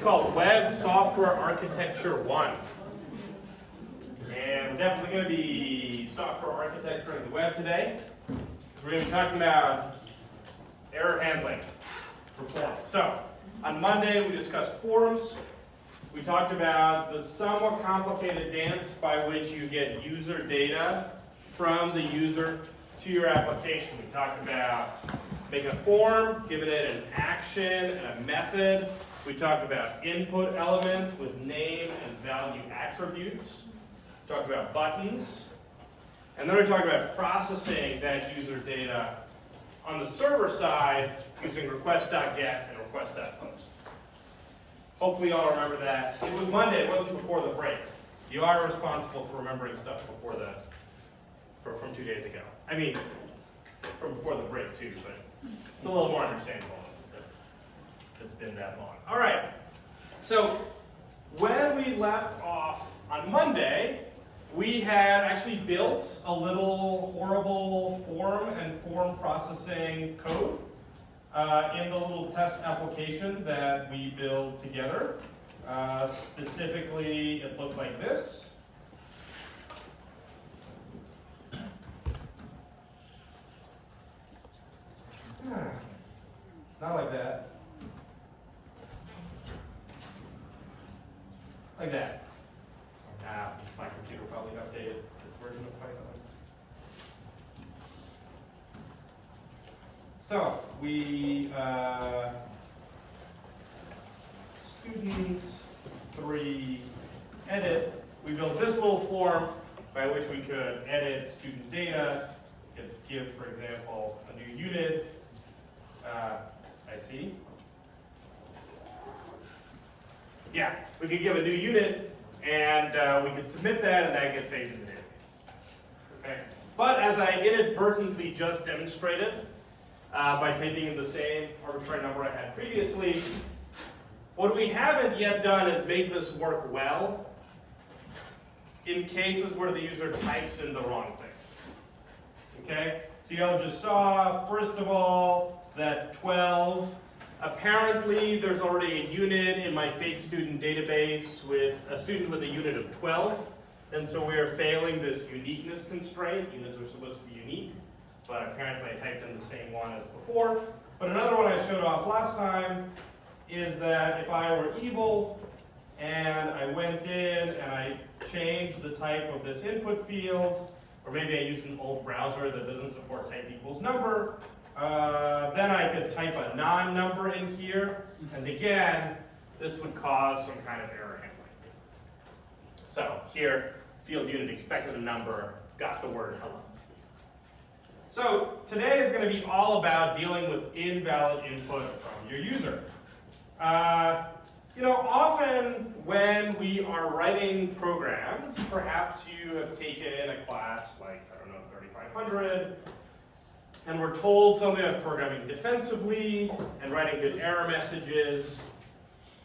called Web Software Architecture 1. And we're definitely going to be software architecture in the web today. We're going to be talking about error handling for forms. So, on Monday we discussed forms. We talked about the somewhat complicated dance by which you get user data from the user to your application. We talked about making a form, giving it an action and a method. We talked about input elements with name and value attributes. We talked about buttons. And then we talked about processing that user data on the server side using request.get and request.post. Hopefully you all remember that. It was Monday, it wasn't before the break. You are responsible for remembering stuff before from 2 days ago. I mean, from before the break too, but it's a little more understandable if it's been that long. All right, so when we left off on Monday, we had actually built a little horrible form and form processing code in the little test application that we built together. Specifically, it looked like this. Not like that. Like that. My computer probably updated this version of Python. So we student 3 edit. We built this little form by which we could edit student data. We could give, for example, a new unit. I see. Yeah, we could give a new unit, and we could submit that, and that gets saved in the database. Okay. But as I inadvertently just demonstrated, by typing in the same arbitrary number I had previously, what we haven't yet done is make this work well in cases where the user types in the wrong thing. Okay? So y'all just saw, first of all, that 12. Apparently, there's already a unit in my fake student database with a student with a unit of 12. And so we are failing this uniqueness constraint. Units are supposed to be unique. But apparently I typed in the same one as before. But another one I showed off last time is that if I were evil and I went in and I changed the type of this input field, or maybe I used an old browser that doesn't support type equals number, then I could type a non-number in here, and again, this would cause some kind of error handling. So here, field unit expected a number, got the word hello. So today is going to be all about dealing with invalid input from your user. Often when we are writing programs, perhaps you have taken a class like, 3500, and we're told something about programming defensively and writing good error messages.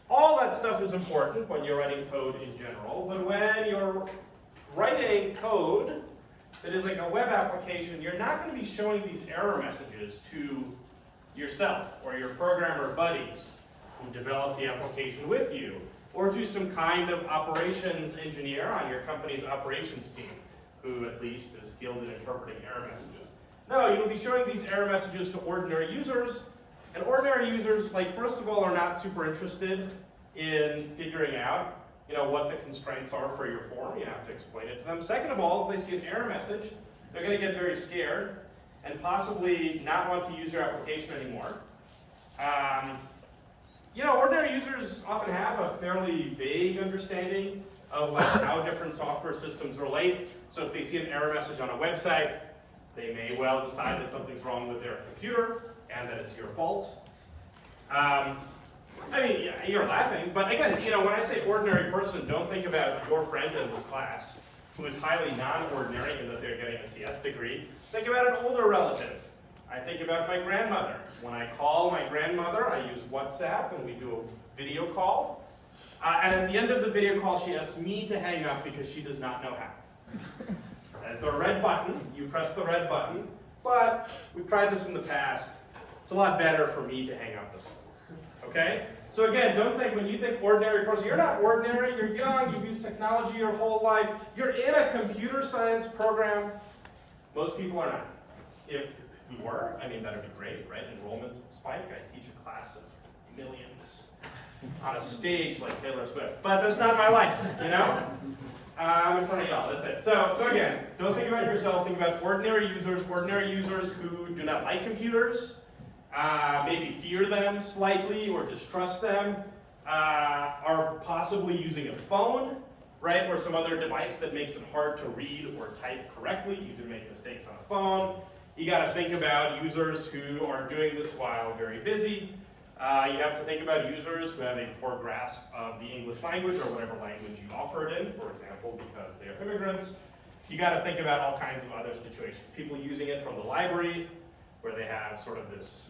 All that stuff is important when you're writing code in general, but when you're writing code that is like a web application, you're not going to be showing these error messages to yourself or your programmer buddies who develop the application with you, or to some kind of operations engineer on your company's operations team, who at least is skilled in interpreting error messages. No, you'll be showing these error messages to ordinary users, and ordinary users, first of all, are not super interested in figuring out what the constraints are for your form. You have to explain it to them. Second of all, if they see an error message, they're going to get very scared and possibly not want to use your application anymore. Ordinary users often have a fairly vague understanding of how different software systems relate. So if they see an error message on a website, they may well decide that something's wrong with their computer and that it's your fault. You're laughing, but again, when I say ordinary person, don't think about your friend in this class who is highly non-ordinary in that they're getting a CS degree. Think about an older relative. I think about my grandmother. When I call my grandmother, I use WhatsApp and we do a video call. And at the end of the video call, she asks me to hang up because she does not know how. It's a red button. You press the red button. But we've tried this in the past. It's a lot better for me to hang up the phone. Okay? So again, don't think when you think ordinary person, you're not ordinary, you're young, you've used technology your whole life, you're in a computer science program. Most people are not. If you were, I mean, that'd be great, right? Enrollments would spike. I teach a class of millions on a stage like Taylor Swift. But that's not my life, you know? I'm in front of y'all, that's it. So again, don't think about yourself, think about ordinary users who do not like computers, maybe fear them slightly or distrust them, are possibly using a phone, right, or some other device that makes it hard to read or type correctly, easy to make mistakes on a phone. You got to think about users who are doing this while very busy. You have to think about users who have a poor grasp of the English language or whatever language you offer it in, for example, because they are immigrants. You got to think about all kinds of other situations. People using it from the library, where they have sort of this,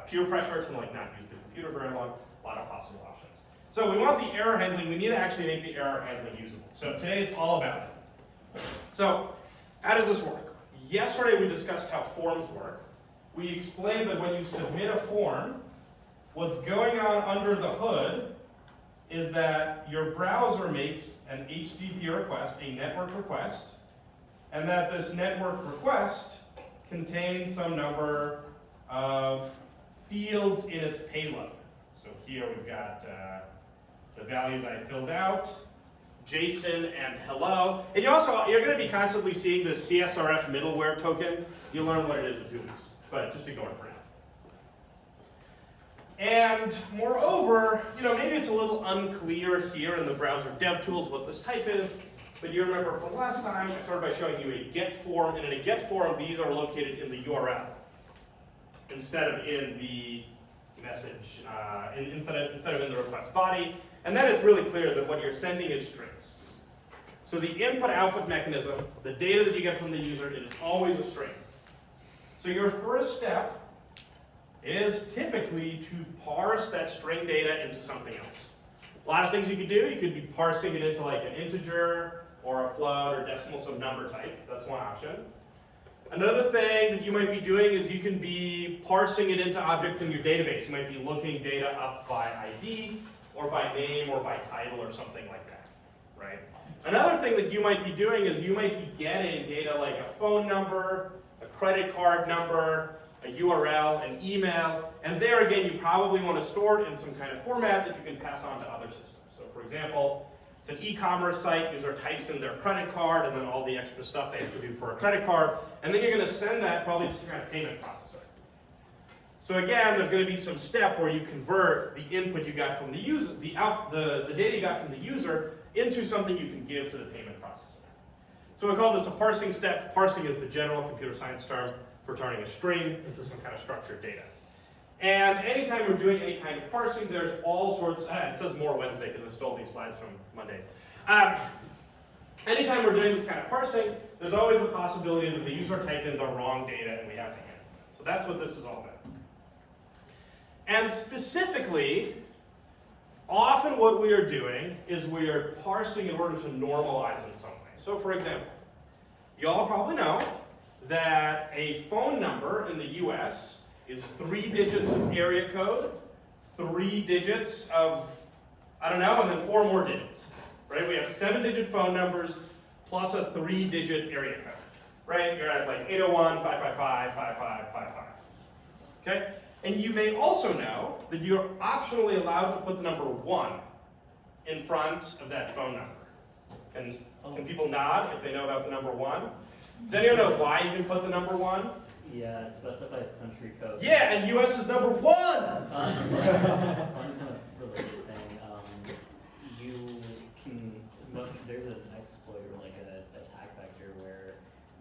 peer pressure to like not use the computer very long. A lot of possible options. So we want the error handling. We need to actually make the error handling usable. So today is all about it. So how does this work? Yesterday we discussed how forms work. We explained that when you submit a form, what's going on under the hood is that your browser makes an HTTP request, a network request, and that this network request contains some number of fields in its payload. So here we've got the values I filled out, JSON and hello. And you're going to be constantly seeing this CSRF middleware token. You'll learn what it is to do this, but just ignore it for now. And moreover, maybe it's a little unclear here in the browser dev tools what this type is, but you remember from last time, I started by showing you a get form, and in a get form, these are located in the URL instead of in the message, instead of in the request body. And then it's really clear that what you're sending is strings. So the input-output mechanism, the data that you get from the user, it is always a string. So your first step is typically to parse that string data into something else. A lot of things you could do. You could be parsing it into like an integer or a float or decimal, some number type. That's one option. Another thing that you might be doing is you can be parsing it into objects in your database. You might be looking data up by ID or by name or by title or something like that, right? Another thing that you might be doing is you might be getting data like a phone number, a credit card number, a URL, an email, and there again you probably want to store it in some kind of format that you can pass on to other systems. So for example, it's an e-commerce site, user types in their credit card and then all the extra stuff they have to do for a credit card, and then you're going to send that probably to some kind of payment processor. So again, there's going to be some step where you convert the input you got from the user, the data you got from the user into something you can give to the payment processor. So we call this a parsing step. Parsing is the general computer science term for turning a string into some kind of structured data. And anytime we're doing any kind of parsing, there's all sorts, it says more Wednesday because I stole these slides from Monday. Anytime we're doing this kind of parsing, there's always the possibility that the user typed in the wrong data and we have to handle it. So that's what this is all about. And specifically, often what we are doing is we are parsing in order to normalize in some way. So for example, you all probably know that a phone number in the US is 3 digits of area code, 3 digits of, and then 4 more digits, right? We have 7-digit phone numbers plus a 3-digit area code, right? You're at like 801-555-5555, okay? And you may also know that you're optionally allowed to put the number 1 in front of that phone number. Can people nod if they know about the number 1? Does anyone know why you can put the number 1? Yeah, it specifies country code. Yeah, and US is number 1! One kind of related thing, there's an exploit or like an attack vector where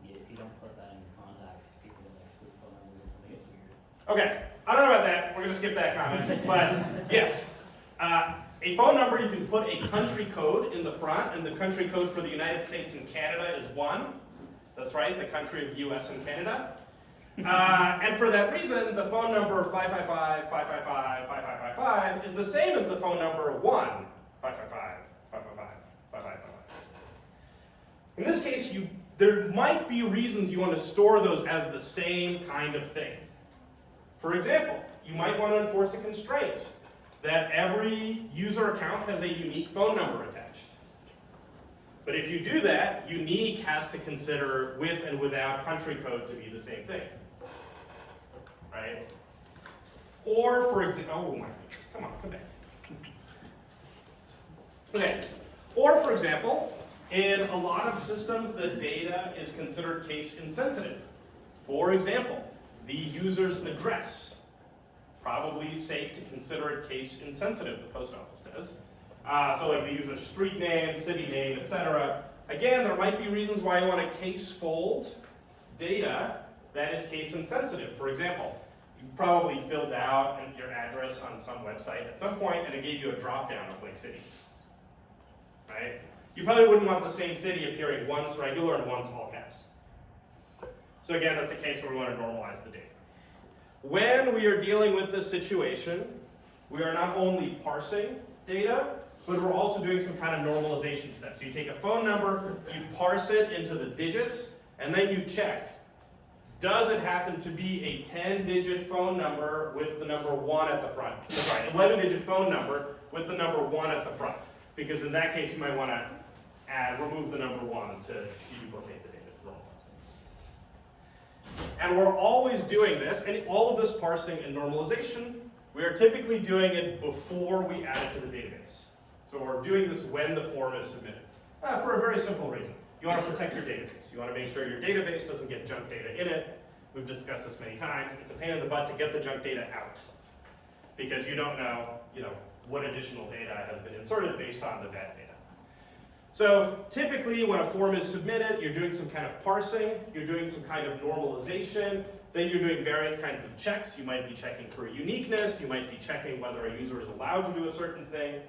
if you don't put that in contacts, people will like spoof phone numbers or something. It's weird. Okay, I don't know about that. We're going to skip that comment. But yes, a phone number, you can put a country code in the front, and the country code for the United States and Canada is 1. That's right, the country of US and Canada. And for that reason, the phone number 555-555-5555 is the same as the phone number 1-555-555-5555. In this case, there might be reasons you want to store those as the same kind of thing. For example, you might want to enforce a constraint that every user account has a unique phone number attached. But if you do that, unique has to consider with and without country code to be the same thing, right? Or for example, oh my goodness, come on, come back. Okay, or for example, in a lot of systems, the data is considered case insensitive. For example, the user's address. Probably safe to consider it case insensitive, the post office does. So like the user's street name, city name, etc. Again, there might be reasons why you want to case fold data that is case insensitive. For example, you probably filled out your address on some website at some point and it gave you a drop down of like cities, right? You probably wouldn't want the same city appearing once regular and once all caps. So again, that's a case where we want to normalize the data. When we are dealing with this situation, we are not only parsing data, but we're also doing some kind of normalization steps. So you take a phone number, you parse it into the digits, and then you check. Does it happen to be a 10-digit phone number with the number 1 at the front? Sorry, 11-digit phone number with the number 1 at the front. Because in that case, you might want to remove the number 1 to duplicate the data. And we're always doing this, and all of this parsing and normalization, we are typically doing it before we add it to the database. So we're doing this when the form is submitted. For a very simple reason. You want to protect your database. You want to make sure your database doesn't get junk data in it. We've discussed this many times. It's a pain in the butt to get the junk data out because you don't know, what additional data has been inserted based on the bad data. So typically when a form is submitted, you're doing some kind of parsing, you're doing some kind of normalization, then you're doing various kinds of checks. You might be checking for uniqueness, you might be checking whether a user is allowed to do a certain thing,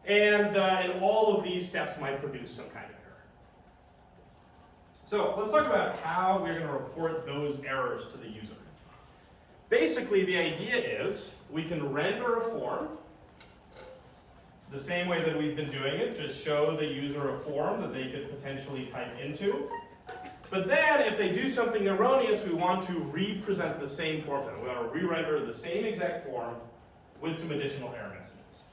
and all of these steps might produce some kind of error. So let's talk about how we're going to report those errors to the user. Basically, the idea is we can render a form the same way that we've been doing it, just show the user a form that they could potentially type into. But then, if they do something erroneous, we want to represent the same form. We want to re-render the same exact form with some additional error messages.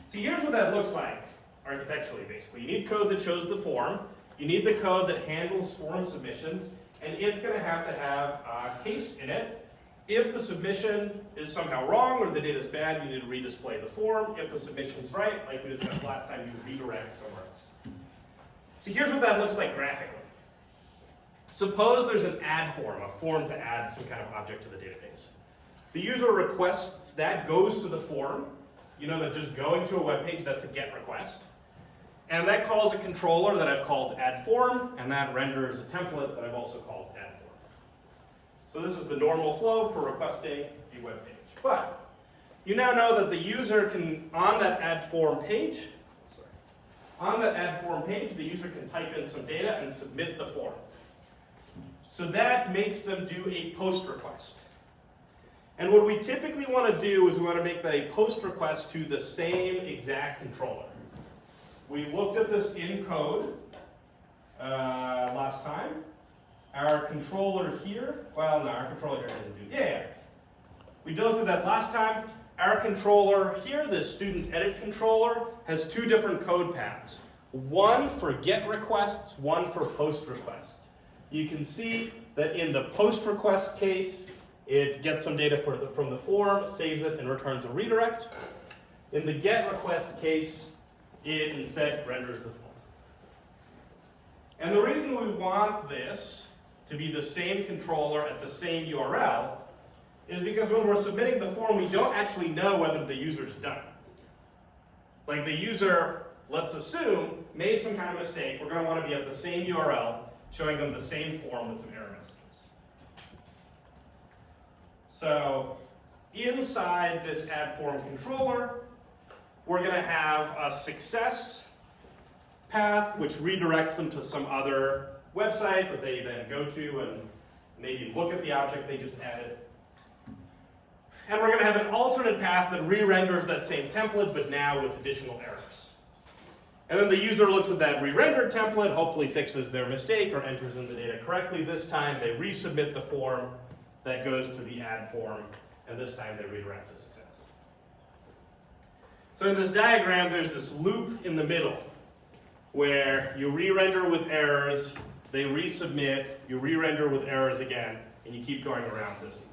So here's what that looks like architecturally, basically. You need code that shows the form. You need the code that handles form submissions. And it's going to have a case in it. If the submission is somehow wrong or the data is bad, you need to redisplay the form. If the submission is right, like we discussed last time, you redirect somewhere else. So here's what that looks like graphically. Suppose there's an add form, a form to add some kind of object to the database. The user requests that goes to the form. You know that just going to a web page, that's a GET request. And that calls a controller that I've called add form, and that renders a template that I've also called add form. So this is the normal flow for requesting a web page. But you now know that the user can, on that add form page, the user can type in some data and submit the form. So that makes them do a post request. And what we typically want to do is we want to make that a post request to the same exact controller. We looked at this in code last time. Our controller here, our controller here didn't do, we looked at that last time. Our controller here, the student edit controller, has two different code paths. One for GET requests, one for POST requests. You can see that in the POST request case, it gets some data from the form, saves it, and returns a redirect. In the GET request case, it instead renders the form. And the reason we want this to be the same controller at the same URL is because when we're submitting the form, we don't actually know whether the user's done. Like the user, let's assume, made some kind of mistake. We're going to want to be at the same URL, showing them the same form with some error messages. So inside this add form controller, we're going to have a success path, which redirects them to some other website that they then go to and maybe look at the object they just added. And we're going to have an alternate path that re-renders that same template, but now with additional errors. And then the user looks at that re-rendered template, hopefully fixes their mistake or enters in the data correctly this time. They resubmit the form that goes to the add form and this time they redirect to success. So in this diagram, there's this loop in the middle where you re-render with errors, they resubmit, you re-render with errors again, and you keep going around this loop.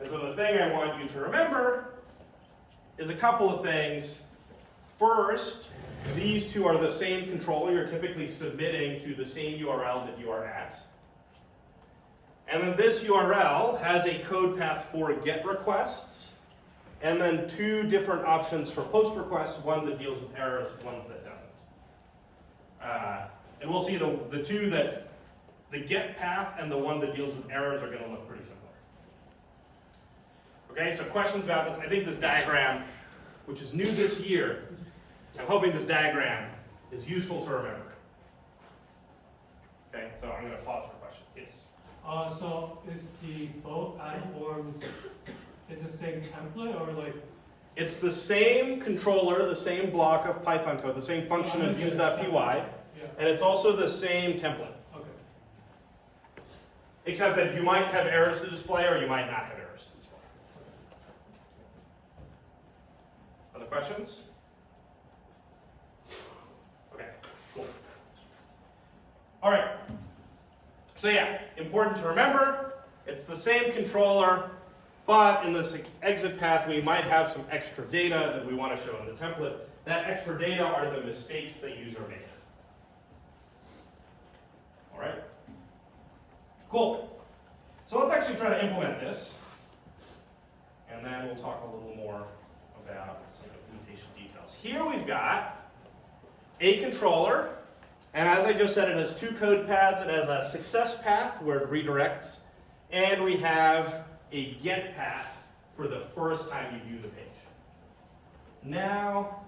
And so the thing I want you to remember is a couple of things. First, these two are the same controller. You're typically submitting to the same URL that you are at. And then this URL has a code path for GET requests, and then two different options for POST requests, one that deals with errors, one that doesn't. And we'll see the two that, the GET path and the one that deals with errors are going to look pretty similar. Okay, so questions about this? I think this diagram, which is new this year, I'm hoping this diagram is useful to remember. Okay, so I'm going to pause for questions. Yes? So is the both add forms is the same template or like? It's the same controller, the same block of Python code, the same function of use.py, and it's also the same template. Okay. Except that you might have errors to display or you might not have errors to display. Other questions? Okay, cool. All right. So yeah, important to remember, it's the same controller, but in this exit path we might have some extra data that we want to show in the template. That extra data are the mistakes the user made. All right? Cool. So let's actually try to implement this, and then we'll talk a little more about some implementation details. Here we've got a controller. And as I just said, it has two code paths. It has a success path where it redirects, and we have a get path for the first time you view the page. Now,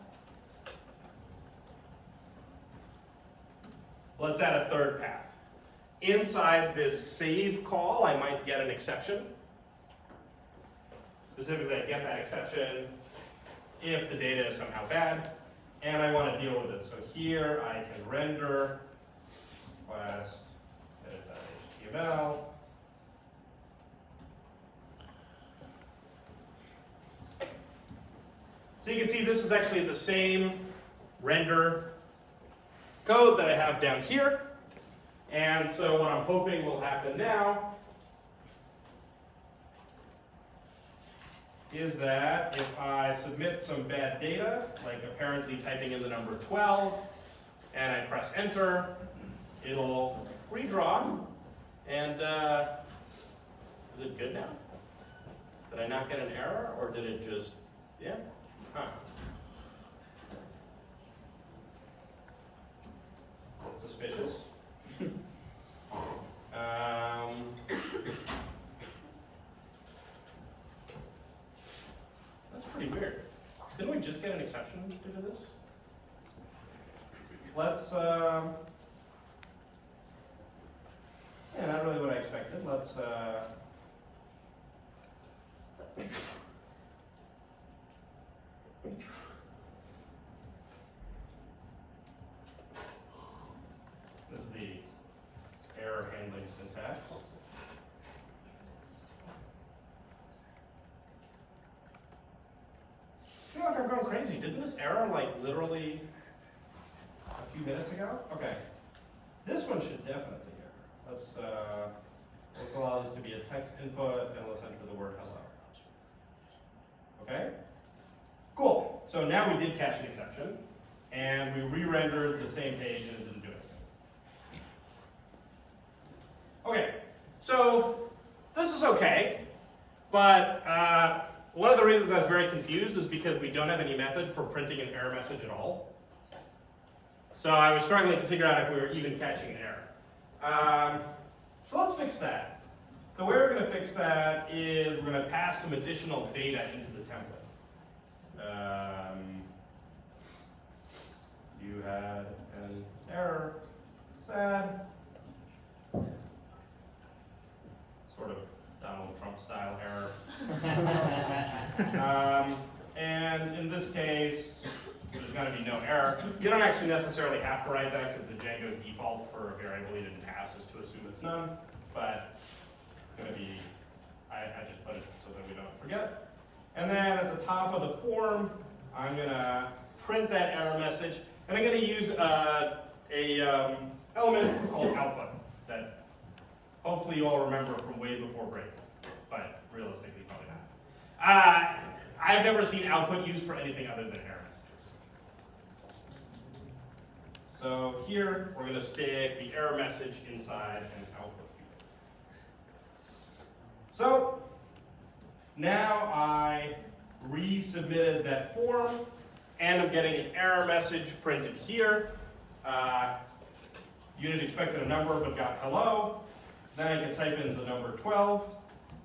let's add a third path. Inside this save call, I might get an exception. Specifically, I get that exception if the data is somehow bad. And I want to deal with it. So here I can render request edit.html. So you can see this is actually the same render code that I have down here. And so what I'm hoping will happen now is that if I submit some bad data, like apparently typing in the number 12, and I press enter, it'll redraw, and is it good now? Did I not get an error, or did it just, yeah? Huh. That's suspicious. That's pretty weird. Didn't we just get an exception due to this? Let's, yeah, not really what I expected. Let's, this is the error handling syntax. I feel like I'm going crazy. Didn't this error like literally a few minutes ago? Okay. This one should definitely error. Let's allow this to be a text input, and let's enter the word hello. Okay? Cool. So now we did catch an exception, and we re-rendered the same page and it didn't do anything. Okay, so this is okay, but one of the reasons I was very confused is because we don't have any method for printing an error message at all. So I was struggling to figure out if we were even catching an error. So let's fix that. The way we're going to fix that is we're going to pass some additional data into the template. You had an error, sad. Sort of Donald Trump style error. And in this case, there's going to be no error. You don't actually necessarily have to write that because the Django default for a variable you didn't pass is to assume it's none, but it's going to be I just put it so that we don't forget. And then at the top of the form, I'm going to print that error message, and I'm going to use a element called output that hopefully you all remember from way before break, but realistically probably not. I've never seen output used for anything other than error messages. So here we're going to stick the error message inside an output field. So now I resubmitted that form, and I'm getting an error message printed here. Unit expected a number but got hello. Then I can type in the number 12,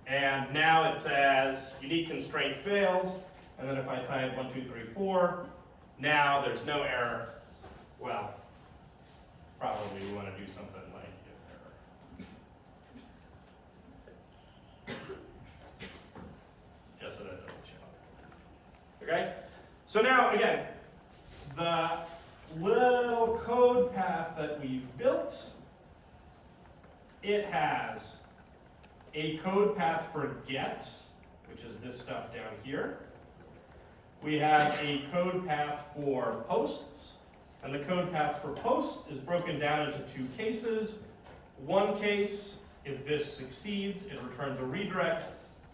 and now it says unique constraint failed. And then if I type 1, 2, 3, 4, now there's no error. Well, probably we want to do something like if error. Just so that doesn't show up. Okay? So now, again, the little code path that we've built, it has a code path for get, which is this stuff down here. We have a code path for posts, and the code path for posts is broken down into two cases. One case, if this succeeds, it returns a redirect.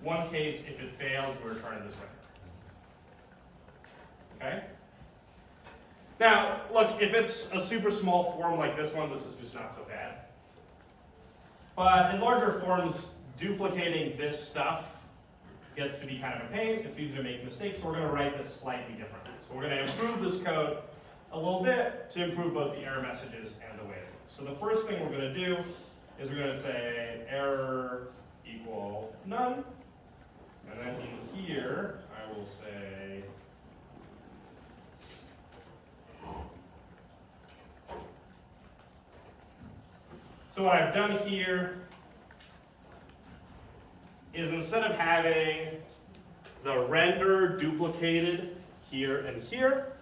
One case, if it fails, we return this record. Okay? Now, look, if it's a super small form like this one, this is just not so bad. But in larger forms, duplicating this stuff gets to be kind of a pain. It's easy to make mistakes, so we're going to write this slightly differently. So we're going to improve this code a little bit to improve both the error messages and the way it looks. So the first thing we're going to do is we're going to say error equal none. And then in here, I will say so what I've done here is instead of having the render duplicated here and here,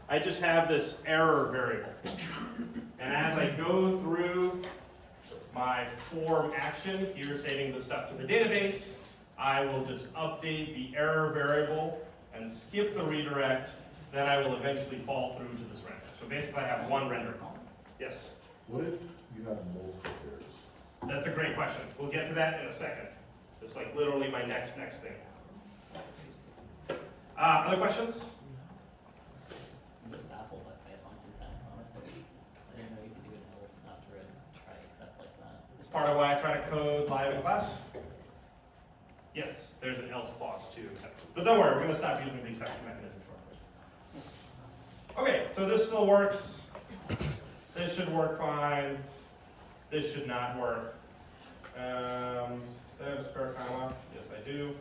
I just have this error variable. And as I go through my form action, here saving the stuff to the database, I will just update the error variable and skip the redirect. Then I will eventually fall through to this render. So basically I have one render column. Yes? What if you have multiple pairs? That's a great question. We'll get to that in a second. It's like literally my next thing. Other questions? I'm just baffled by Python syntax, honestly. I didn't know you could do an else after a try except like that. It's part of why I try to code live in class. Yes, there's an else clause too, exception. But don't worry, we're going to stop using the exception mechanism shortly. Okay, so this still works. This should work fine. This should not work. Do I have a spare time left? Yes, I do.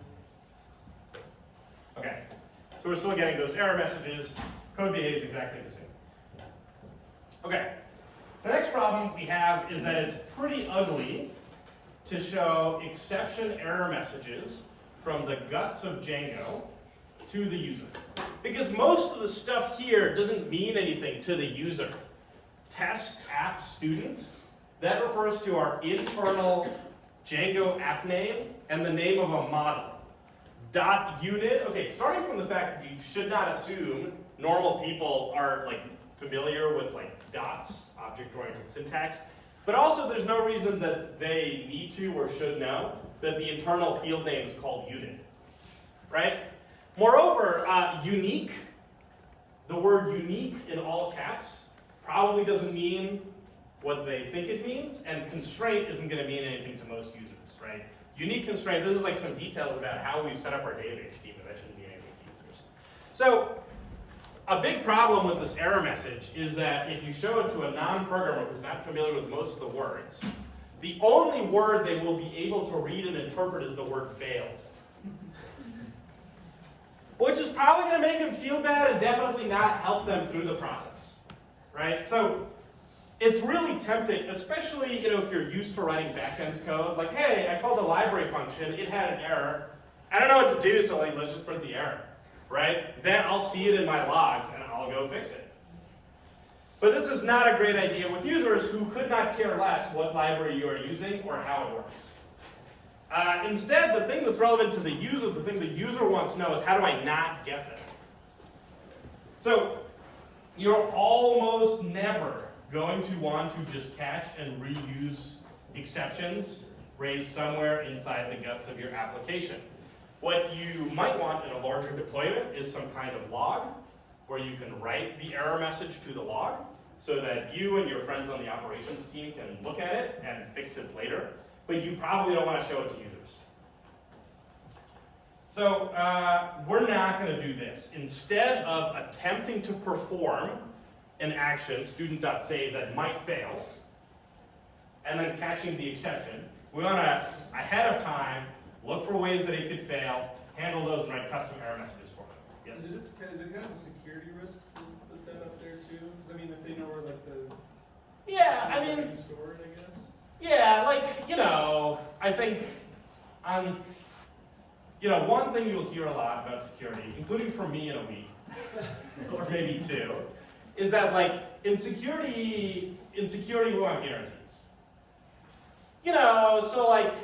Okay, so we're still getting those error messages. Code behaves exactly the same. Okay, the next problem we have is that it's pretty ugly to show exception error messages from the guts of Django to the user. Because most of the stuff here doesn't mean anything to the user. Test app student, that refers to our internal Django app name and the name of a model. .unit, okay, starting from the fact that you should not assume normal people are like familiar with like dots, object-oriented syntax, but also there's no reason that they need to or should know that the internal field name is called unit, right? Moreover, unique, the word unique in all caps probably doesn't mean what they think it means, and constraint isn't going to mean anything to most users, right? Unique constraint, this is like some details about how we've set up our database schema. That shouldn't mean anything to users. So a big problem with this error message is that if you show it to a non-programmer who's not familiar with most of the words, the only word they will be able to read and interpret is the word failed. Which is probably going to make them feel bad and definitely not help them through the process, right? So it's really tempting, especially if you're used to writing backend code. Like, hey, I called the library function, it had an error. I don't know what to do, so like, let's just print the error, right? Then I'll see it in my logs and I'll go fix it. But this is not a great idea with users who could not care less what library you are using or how it works. Instead, the thing that's relevant to the user, the thing the user wants to know is how do I not get them? So you're almost never going to want to just catch and reuse exceptions raised somewhere inside the guts of your application. What you might want in a larger deployment is some kind of log where you can write the error message to the log so that you and your friends on the operations team can look at it and fix it later. But you probably don't want to show it to users. So we're not going to do this. Instead of attempting to perform an action, student.save, that might fail, and then catching the exception, we want to, ahead of time, look for ways that it could fail, handle those, and write custom error messages for them. Yes? Is it kind of a security risk to put that up there too? Because I mean, if they know where like the Yeah, I mean, you store it, I guess. yeah, like, I think, one thing you'll hear a lot about security, including from me in a week, or maybe two, is that like, in security we want guarantees. So like,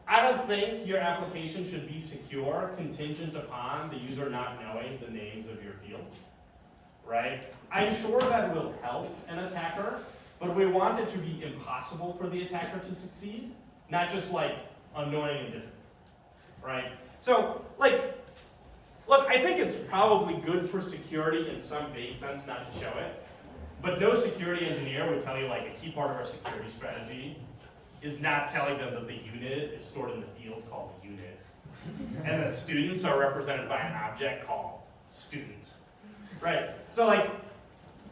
I don't think your application should be secure contingent upon the user not knowing the names of your fields, right? I'm sure that will help an attacker, but we want it to be impossible for the attacker to succeed, not just like annoying and difficult, right? So like, look, I think it's probably good for security in some vague sense not to show it, but no security engineer would tell you like a key part of our security strategy is not telling them that the unit is stored in the field called unit, and that students are represented by an object called student, right? So like,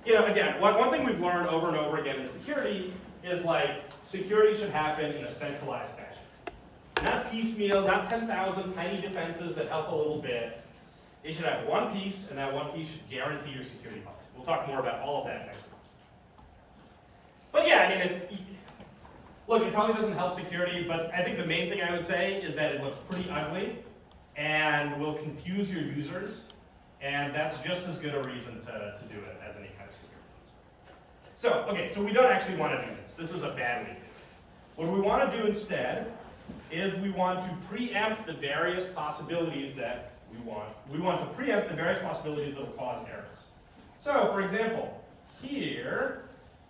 again, one thing we've learned over and over again in security is like, security should happen in a centralized fashion. Not piecemeal, not 10,000 tiny defenses that help a little bit. It should have one piece, and that one piece should guarantee your security policy. We'll talk more about all of that next week. But yeah, I mean, look, it probably doesn't help security, but I think the main thing I would say is that it looks pretty ugly and will confuse your users, and that's just as good a reason to do it as any kind of security concern. So we don't actually want to do this. This is a bad way to do it. What we want to do instead is we want to preempt the various possibilities that we want. We want to preempt the various possibilities that will cause errors. So, for example, here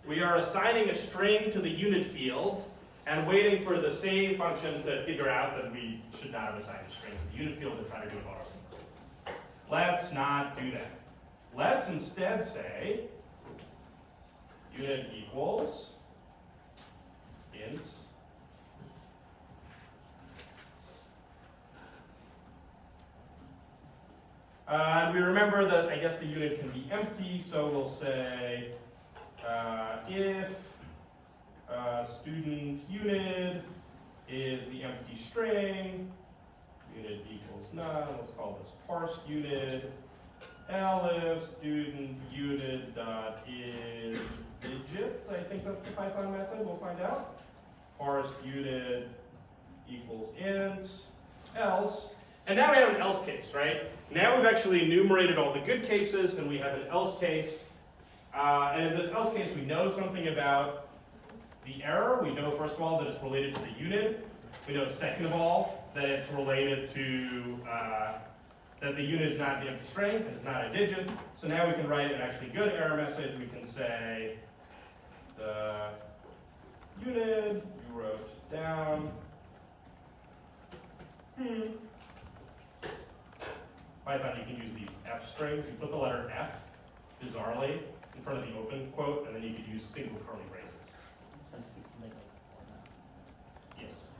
we are assigning a string to the unit field and waiting for the save function to figure out that we should not have assigned a string to the unit field and try to do it automatically. Let's not do that. Let's instead say unit equals int and we remember that I guess the unit can be empty, so we'll say if student unit is the empty string, unit equals none, let's call this parsed unit, elif student unit dot is digit, I think that's the Python method, we'll find out. Parsed unit equals int, else. And now we have an else case, right? Now we've actually enumerated all the good cases, and we have an else case. And in this else case, we know something about the error. We know, first of all, that it's related to the unit. We know, second of all, that it's related to, that the unit is not the empty string, and it's not a digit. So now we can write an actually good error message. We can say, the unit you wrote down, Python, you can use these F strings. You put the letter F, bizarrely, in front of the open quote, and then you could use single curly braces. It's meant to be something like format. Yes.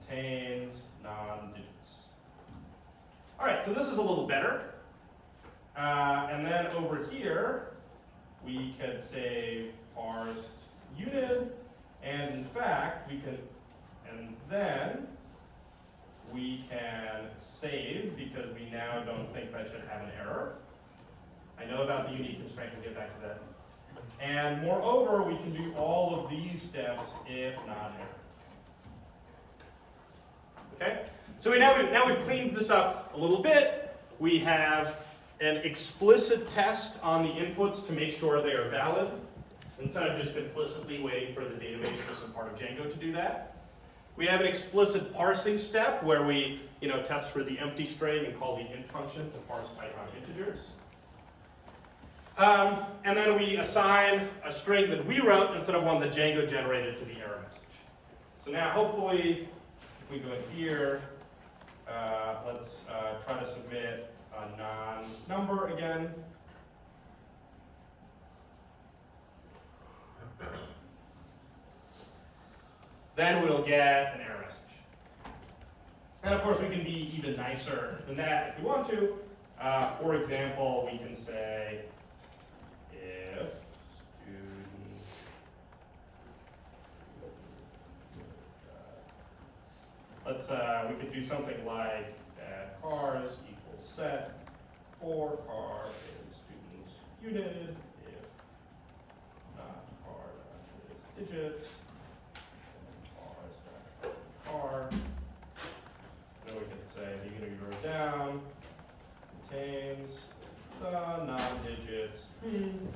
Contains non-digits. All right, so this is a little better. And then over here, we could say parsed unit, and in fact, we can, and then we can save because we now don't think that should have an error. I know about the unique constraint, we'll get back to that. And moreover, we can do all of these steps if not error. Okay? So now we've cleaned this up a little bit. We have an explicit test on the inputs to make sure they are valid, instead of just implicitly waiting for the database or some part of Django to do that. We have an explicit parsing step where we test for the empty string and call the int function to parse Python integers. And then we assign a string that we wrote instead of one that Django generated to the error message. So now hopefully, if we go in here, let's try to submit a non-number again. Then we'll get an error message. And of course, we can be even nicer than that if we want to. For example, we can say if student we could do something like cars equals set for car is student unit if not car is digit. Car. Then we can say the unit we wrote down contains the non-digits and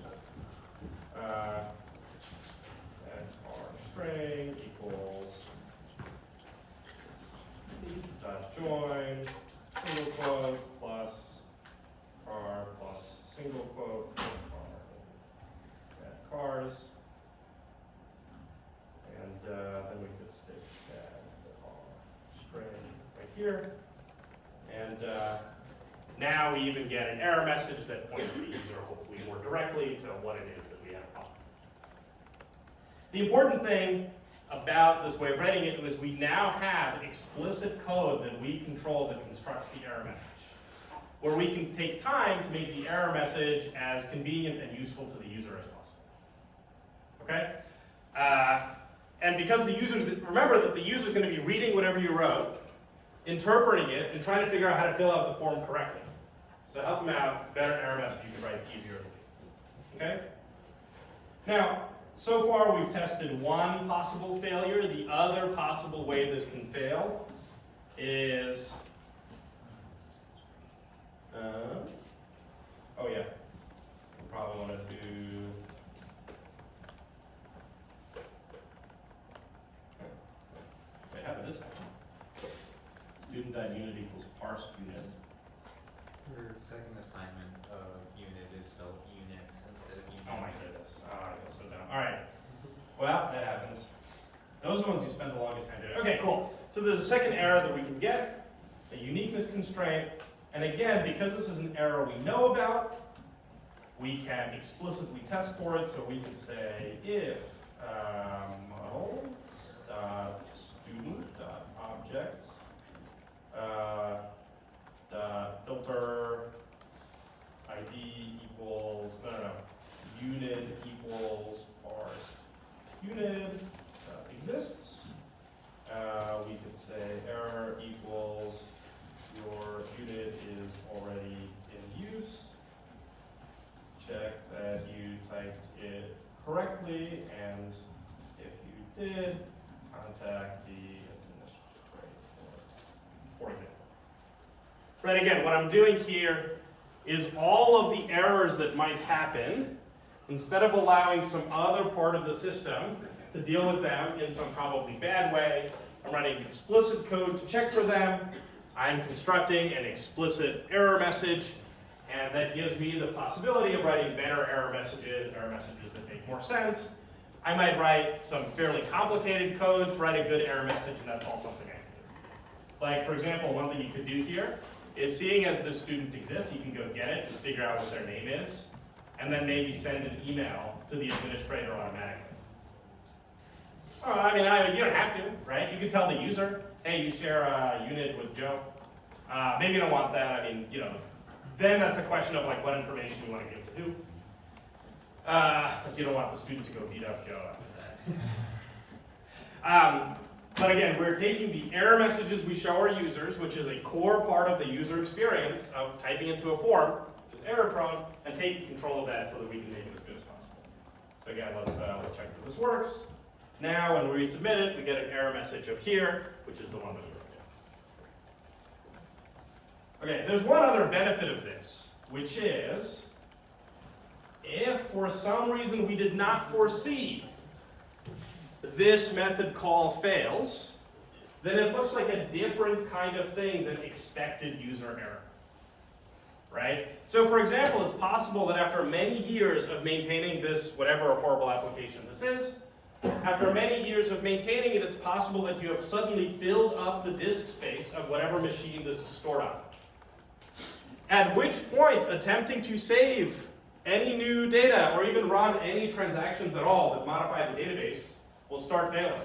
car string equals dot join single quote plus car plus single quote car cars, and then we could stick string right here, and now we even get an error message that points the user hopefully more directly to what it is that we have a problem. The important thing about this way of writing it is we now have explicit code that we control that constructs the error message, where we can take time to make the error message as convenient and useful to the user as possible. Okay? And because the user's, remember that the user's going to be reading whatever you wrote, interpreting it, and trying to figure out how to fill out the form correctly. So help them out, better error message you can write easier. Okay? Now, so far we've tested one possible failure. The other possible way this can fail is, oh yeah, we probably want to do, wait, how did this happen? Student.unit equals parsed unit. Your second assignment of unit is spelled units instead of unit. Oh my goodness, I feel so dumb. All right, well, that happens. Those are the ones you spend the longest time doing. Okay, cool. So there's a second error that we can get, a uniqueness constraint. And again, because this is an error we know about, we can explicitly test for it. So we can say if models.student.objects filter ID equals, unit equals parsed unit exists. We could say error equals your unit is already in use. Check that you typed it correctly, and if you did, contact the administrator, for example. Right, again, what I'm doing here is all of the errors that might happen, instead of allowing some other part of the system to deal with them in some probably bad way, I'm writing explicit code to check for them. I'm constructing an explicit error message, and that gives me the possibility of writing better error messages that make more sense. I might write some fairly complicated code to write a good error message, and that's all something I can do. Like, for example, one thing you could do here is, seeing as this student exists, you can go get it and figure out what their name is, and then maybe send an email to the administrator automatically. Oh, you don't have to, right? You can tell the user, hey, you share a unit with Joe. Maybe you don't want that. Then that's a question of like what information you want to give to who. You don't want the student to go beat up Joe after that. But again, we're taking the error messages we show our users, which is a core part of the user experience of typing into a form, which is error prone, and taking control of that so that we can make it as good as possible. So again, let's check that this works. Now, when we resubmit it, we get an error message up here, which is the one that we wrote down. Okay, there's one other benefit of this. which is if for some reason we did not foresee this method call fails, then it looks like a different kind of thing than expected user error. Right? So for example, it's possible that after many years of maintaining this, whatever horrible application this is, after many years of maintaining it, it's possible that you have suddenly filled up the disk space of whatever machine this is stored on. At which point, attempting to save any new data or even run any transactions at all that modify the database will start failing.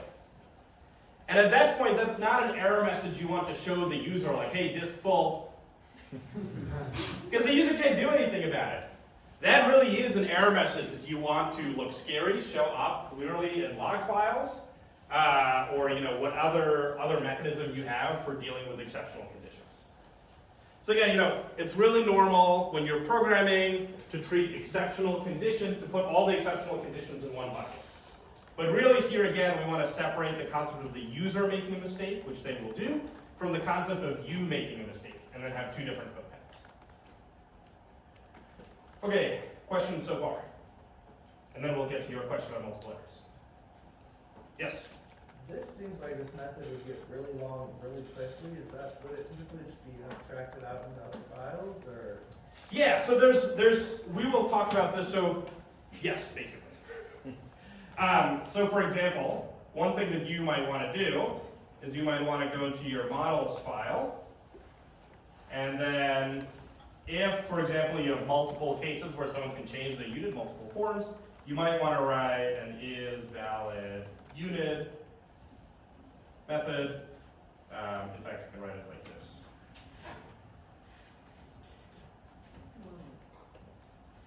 And at that point, that's not an error message you want to show the user, like, hey, disk full. Because the user can't do anything about it. That really is an error message that you want to look scary, show up clearly in log files, or what other mechanism you have for dealing with exceptional conditions. So again, it's really normal when you're programming to treat exceptional conditions, to put all the exceptional conditions in one bucket. But really here again, we want to separate the concept of the user making a mistake, which they will do, from the concept of you making a mistake, and then have two different code paths. Okay, questions so far? And then we'll get to your question on multiple errors. Yes? This seems like this method would get really long really quickly. Would it typically just be abstracted out into other files, or? Yeah, so we will talk about this, so yes, basically. So for example, one thing that you might want to do is you might want to go to your models file, and then if, for example, you have multiple cases where someone can change the unit multiple forms, you might want to write an isValidUnit method. In fact, I can write it like this.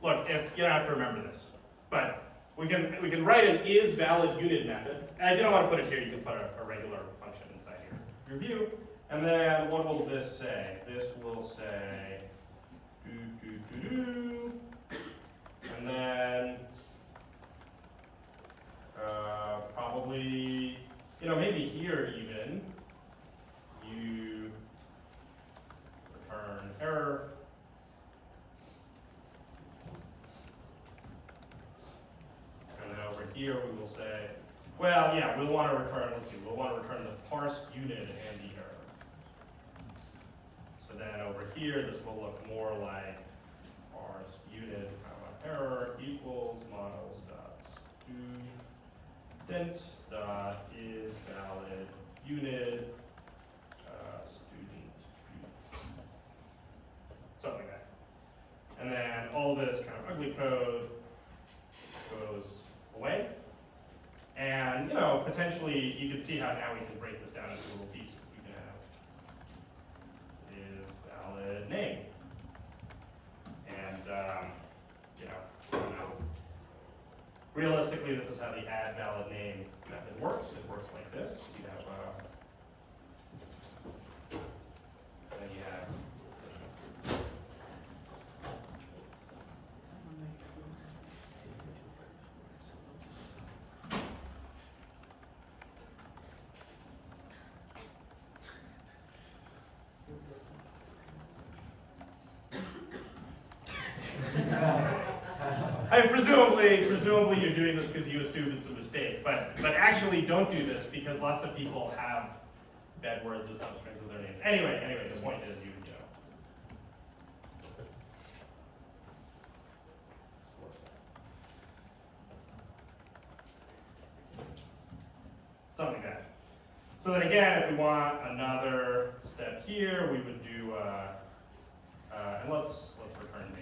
Look, you don't have to remember this, but we can write an isValidUnit method. And if you don't want to put it here, you can put a regular function inside your view. And then what will this say? This will say and then probably, maybe here even, you return error. And then over here we will say, well, yeah, we'll want to return, we'll want to return the parsed unit and the error. So then over here, this will look more like parsed unit, error equals models dot student dot is valid unit student something like that. And then all this kind of ugly code goes away. And potentially you can see how now we can break this down into little pieces. You can have is valid name. And I don't know. Realistically, this is how the add valid name method works. It works like this. You have then you have I mean, presumably you're doing this because you assume it's a mistake, but actually don't do this because lots of people have bad words as substrings with their names. Anyway, the point is you know. Something like that. So then again, if we want another step here, we would do, and let's return name.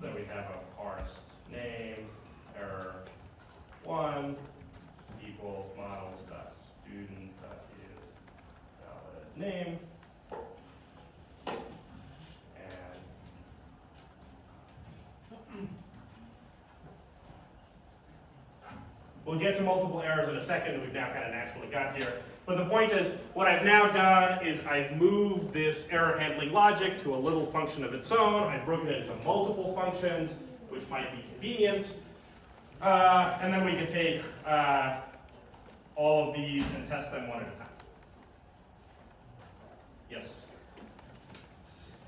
So we have a parsed name, error 1 equals models dot student dot is valid name. And we'll get to multiple errors in a second. We've now kind of naturally got here. But the point is, what I've now done is I've moved this error handling logic to a little function of its own. I've broken it into multiple functions, which might be convenient. And then we can take all of these and test them one at a time. Yes?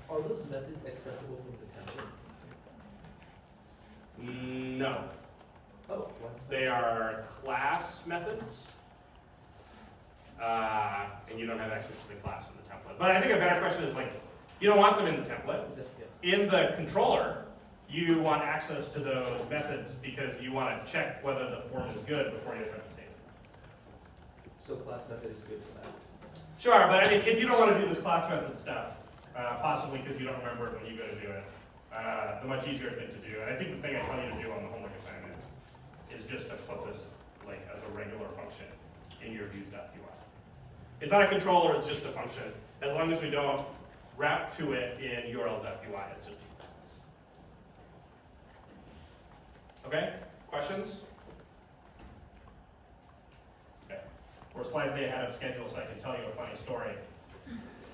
Are those methods accessible from the template? No, Oh, what's that? they are class methods. And you don't have access to the class in the template. But I think a better question is like, you don't want them in the template. Yeah. In the controller, you want access to those methods because you want to check whether the form is good before you attempt to save it. So class method is good for that. Sure, but I mean, if you don't want to do this class method stuff, possibly because you don't remember it when you go to do it, the much easier thing to do, and I think the thing I tell you to do on the homework assignment is just to put this like as a regular function in your views.py. It's not a controller, it's just a function. As long as we don't wrap to it in urls.py, it's just. Okay, questions? Okay, we're slightly ahead of schedule, so I can tell you a funny story.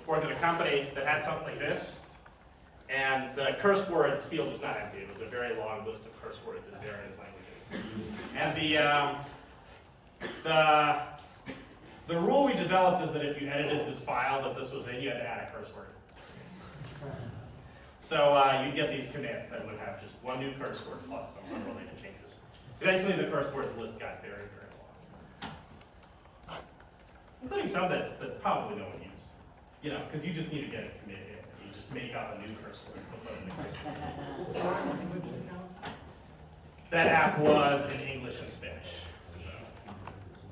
Worked at a company that had something like this, and the curse words field was not empty. It was a very long list of curse words in various languages. And the rule we developed is that if you edited this file that this was in, you had to add a curse word. So you'd get these commits that would have just one new curse word plus some unrelated changes. Eventually the curse words list got very, very long. Including some that probably no one used. You know, because you just need to get it committed in. You just make up a new curse word. Put in the curse word. That app was in English and Spanish. So.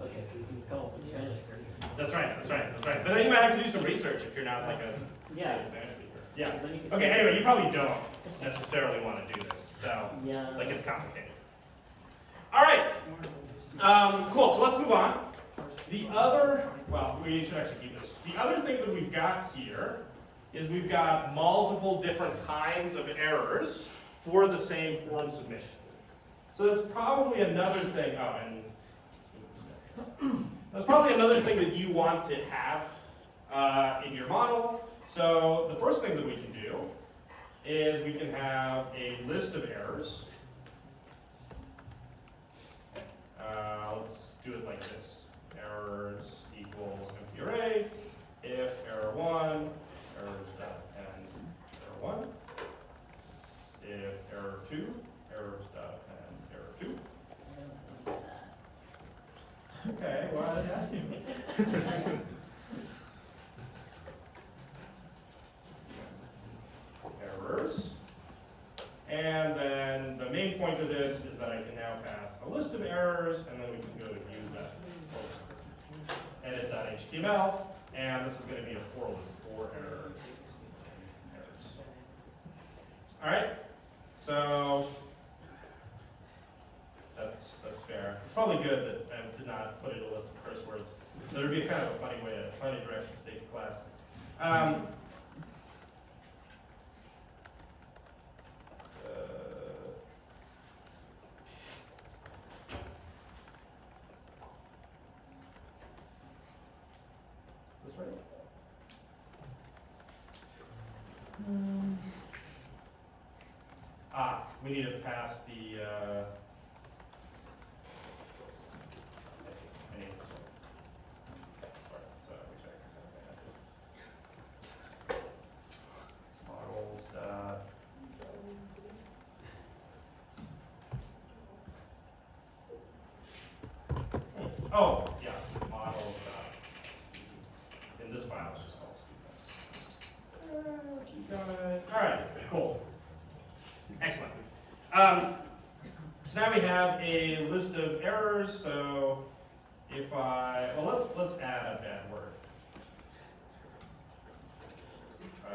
Okay, so you can come up with Spanish cursor. That's right. But then you might have to do some research if you're not like a Yeah. native Spanish speaker. Yeah. Then you can Okay, say- anyway, you probably don't necessarily want to do this. So, Yeah. like, it's complicated. All right. Cool, so let's move on. The other, well, we should actually keep this. The other thing that we've got here is we've got multiple different kinds of errors for the same form submission. So that's probably another thing, that's probably another thing that you want to have in your model. So the first thing that we can do is we can have a list of errors. Let's do it like this. Errors equals empty array. If error 1, errors dot end error 1. If error 2, errors dot end error 2. Okay, why did I ask you? Errors. And then the main point of this is that I can now pass a list of errors, and then we can go to edit.html, and this is going to be a for loop for errors. All right, so that's fair. It's probably good that I did not put in a list of curse words. That would be kind of a funny direction to take the class. Is this right? We need to pass the. I see. I need this one. Alright, so we check that. Models dot. Oh, yeah, models dot. In this file, it's just called keep going. All right, cool. Excellent. So now we have a list of errors. So if let's add a bad word. I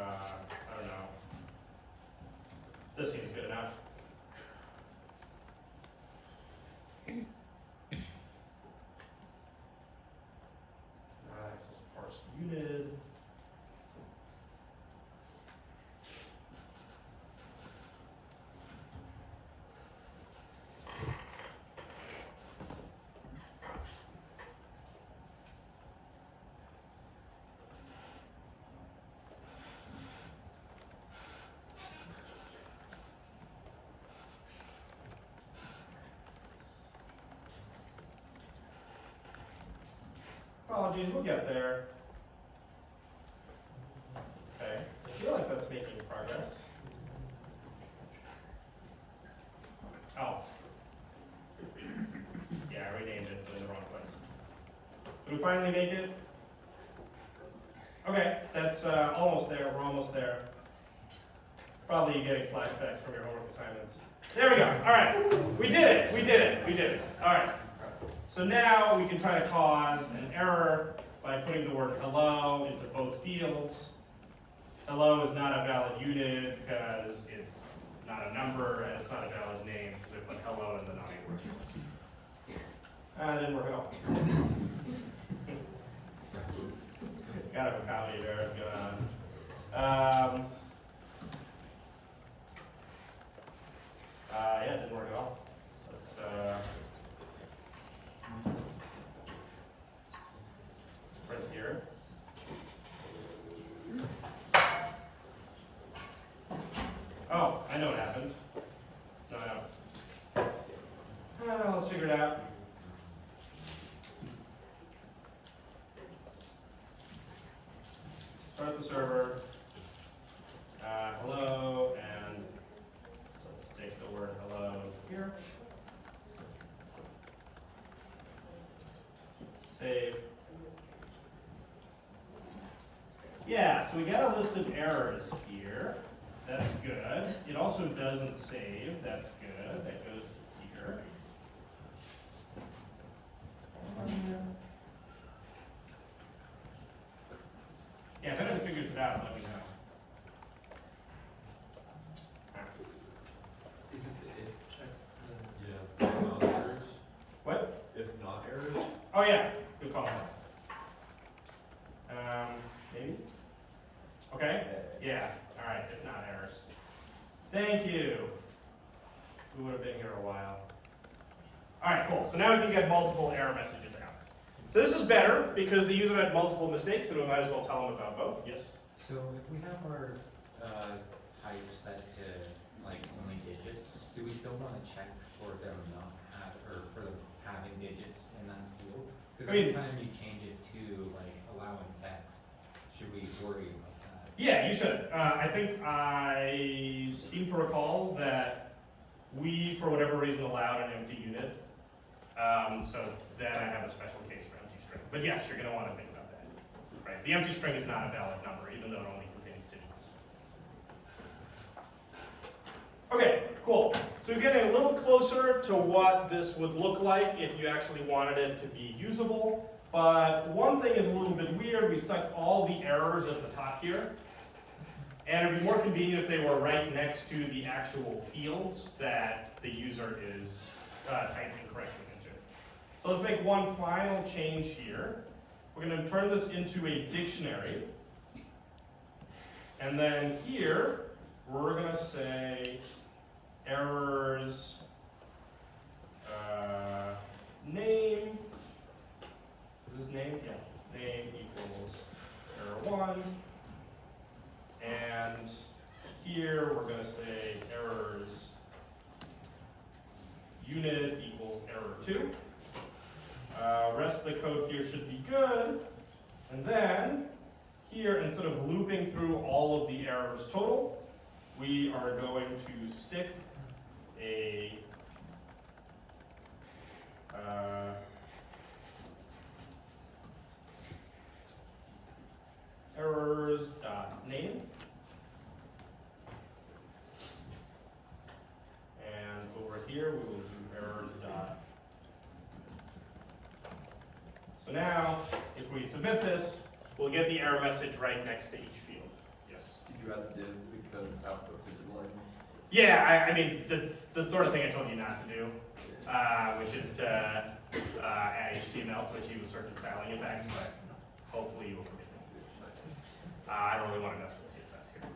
don't know. This seems good enough. Access parse unit. Apologies, we'll get there. Okay, I feel like that's making Did we finally make it? Okay, that's almost there. We're almost there. Probably getting flashbacks from your homework assignments. There we go. All right, we did it. We did it. We did it. All right. So now we can try to cause an error by putting the word hello into both fields. Hello is not a valid unit because it's not a number and it's not a valid name because I put hello in the naughty word fields. That didn't work at all. Gotta have a comedy of errors going on. Yeah, it didn't work at all. Let's print here. Oh, I know what happened. No, I know. Let's figure it out. Start the server. Hello, and let's take the word hello here. Save. Yeah, so we got a list of errors here. That's good. It also doesn't save. That's good. That goes here. Yeah, if anyone figures it out, let me know. Is it if check Yeah, not errors. What? If not errors. Oh yeah, good call. Maybe? Okay, yeah, all right, if not errors. Thank you. We would have been here a while. All right, cool. So now we can get multiple error messages out. So this is better because the user had multiple mistakes, and we might as well tell them about both. Yes? So if we have our type set to like only digits, do we still want to check for them not have or for them having digits in that field? Because I mean- anytime you change it to like allowing text, should we worry about that? Yeah, you should. I think I seem to recall that we, for whatever reason, allowed an empty unit. So then I have a special case for empty string. But yes, you're going to want to think about that. Right? The empty string is not a valid number, even though it only contains digits. Okay, cool. So we're getting a little closer to what this would look like if you actually wanted it to be usable. But one thing is a little bit weird. We stuck all the errors at the top here. And it'd be more convenient if they were right next to the actual fields that the user is typing correctly into. So let's make one final change here. We're going to turn this into a dictionary. And then here, we're going to say errors name. Is this name? Yeah. Name equals error 1. And here we're going to say errors unit equals error 2. Rest of the code here should be good. And then here, instead of looping through all of the errors total, we are going to stick a errors.name. And over here, we will do errors dot. So now, if we submit this, we'll get the error message right next to each field. Yes? Did you add the div because outputs are line? Yeah, I mean, that's the sort of thing I told you not to do, which is to add HTML to achieve a certain styling effect, but hopefully you will forgive me. I don't really want to mess with CSS here.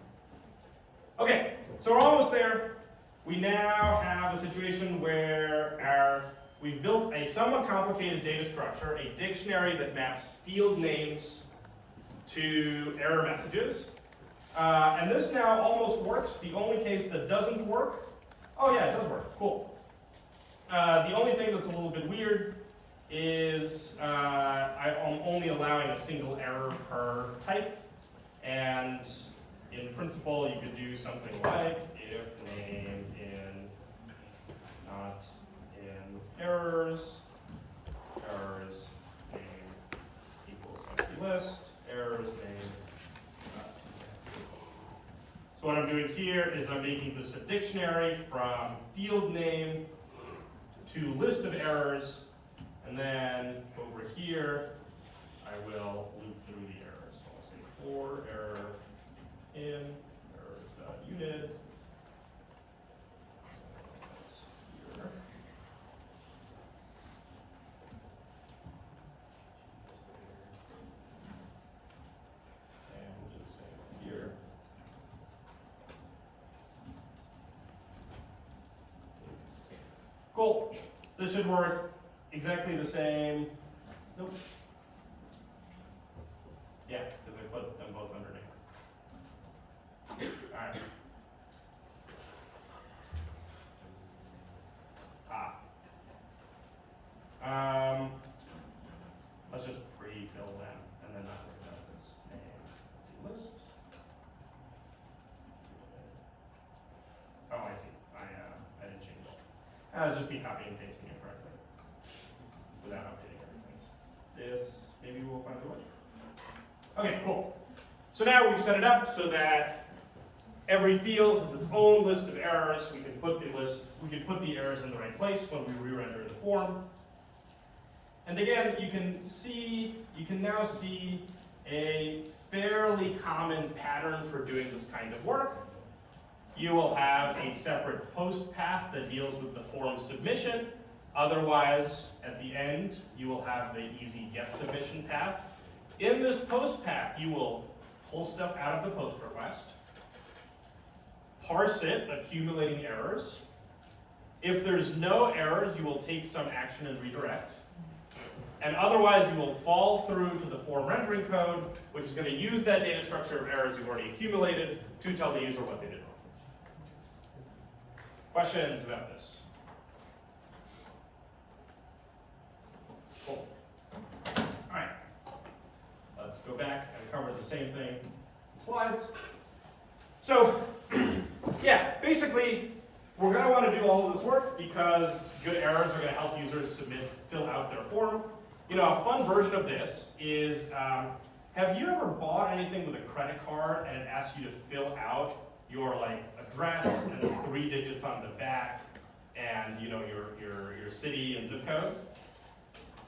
Okay, so we're almost there. We now have a situation where we've built a somewhat complicated data structure, a dictionary that maps field names to error messages. And this now almost works. The only case that doesn't work, oh yeah, it does work, cool. The only thing that's a little bit weird is I'm only allowing a single error per type. And in principle, you could do something like if name in not in errors name here is I'm making this a dictionary from field name to list of errors, and then over here, I will loop through the errors. So I'll say for error in errors.unit. That's here. And we'll do the same here. Cool. This should work exactly the same. Nope. Yeah, because I put them both underneath. Alright. Let's just pre-fill them and then not worry about this. Name list. Oh, I see. I didn't change it. I was just be copying and pasting it correctly without updating everything. This, maybe we'll find a way. Okay, cool. So now we've set it up so that every field has its own list of errors. We can put the errors in the right place when we re-render the form. And again, you can now see a fairly common pattern for doing this kind of work. You will have a separate post path that deals with the form submission. Otherwise, at the end, you will have the easy get submission path. In this post path, you will pull stuff out of the post request, parse it, accumulating errors. If there's no errors, you will take some action and redirect. And otherwise, you will fall through to the form rendering code, which is going to use that data structure of errors you've already accumulated to tell the user what they did wrong. Questions about this? Cool. All right. Let's go back and cover the same thing in slides. So, yeah, basically, we're going to want to do all of this work because good errors are going to help users fill out their form. You know, a fun version of this is, have you ever bought anything with a credit card and it asks you to fill out your address and the 3 digits on the back and your city and zip code?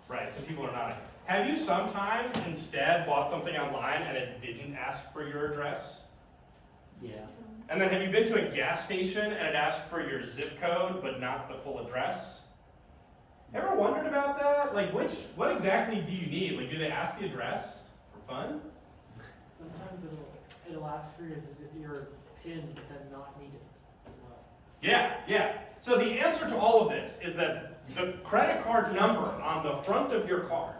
Right, some people are nodding. Have you sometimes instead bought something online and it didn't ask for your address? Yeah. And then have you been to a gas station and it asked for your zip code but not the full address? Ever wondered about that? What exactly do you need? Do they ask the address for fun? Sometimes it'll ask for your PIN, but then not need it as well. Yeah. So the answer to all of this is that the credit card number on the front of your card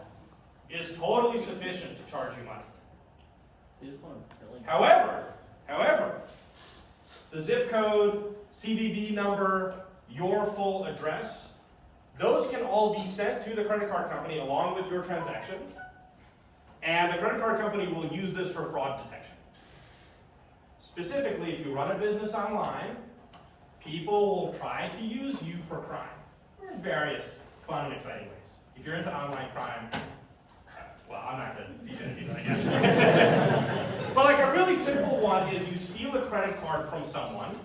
is totally sufficient to charge you money. They just want a billing. However, the zip code, CVV number, your full address, those can all be sent to the credit card company along with your transaction, and the credit card company will use this for fraud detection. Specifically, if you run a business online, people will try to use you for crime in various fun and exciting ways. If you're into online crime, well, I'm not going to teach any of it, I guess. But a really simple one is you steal a credit card from someone,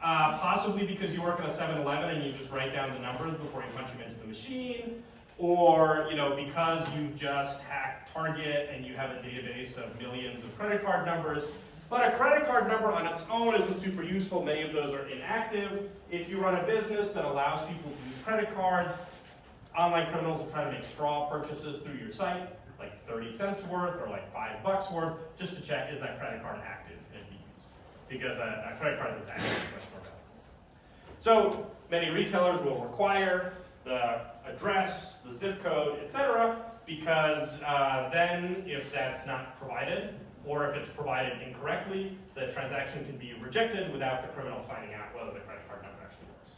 possibly because you work at a 7-Eleven and you just write down the numbers before you punch them into the machine, or because you just hacked Target and you have a database of millions of credit card numbers. But a credit card number on its own isn't super useful. Many of those are inactive. If you run a business that allows people to use credit cards, online criminals will try to make straw purchases through your site, 30 cents worth or $5 worth, just to check, is that credit card active? Can it be used? Because a credit card that's active is much more valuable. So many retailers will require the address, the zip code, etc., because then if that's not provided, or if it's provided incorrectly, the transaction can be rejected without the criminals finding out whether the credit card number actually works.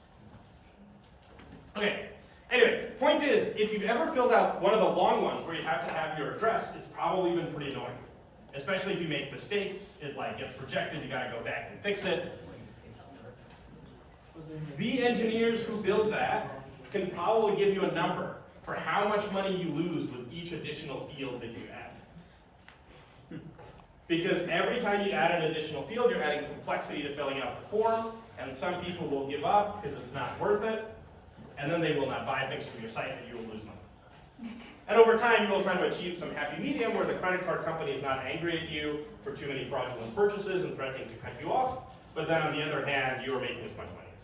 Okay. Anyway, point is, if you've ever filled out one of the long ones where you have to have your address, it's probably been pretty annoying. Especially if you make mistakes, it gets rejected, you gotta go back and fix it. The engineers who build that can probably give you a number for how much money you lose with each additional field that you add. Because every time you add an additional field, you're adding complexity to filling out the form, and some people will give up because it's not worth it, and then they will not buy things from your site and you will lose money. And over time, you will try to achieve some happy medium where the credit card company is not angry at you for too many fraudulent purchases and threatening to cut you off, but then on the other hand, you are making as much money as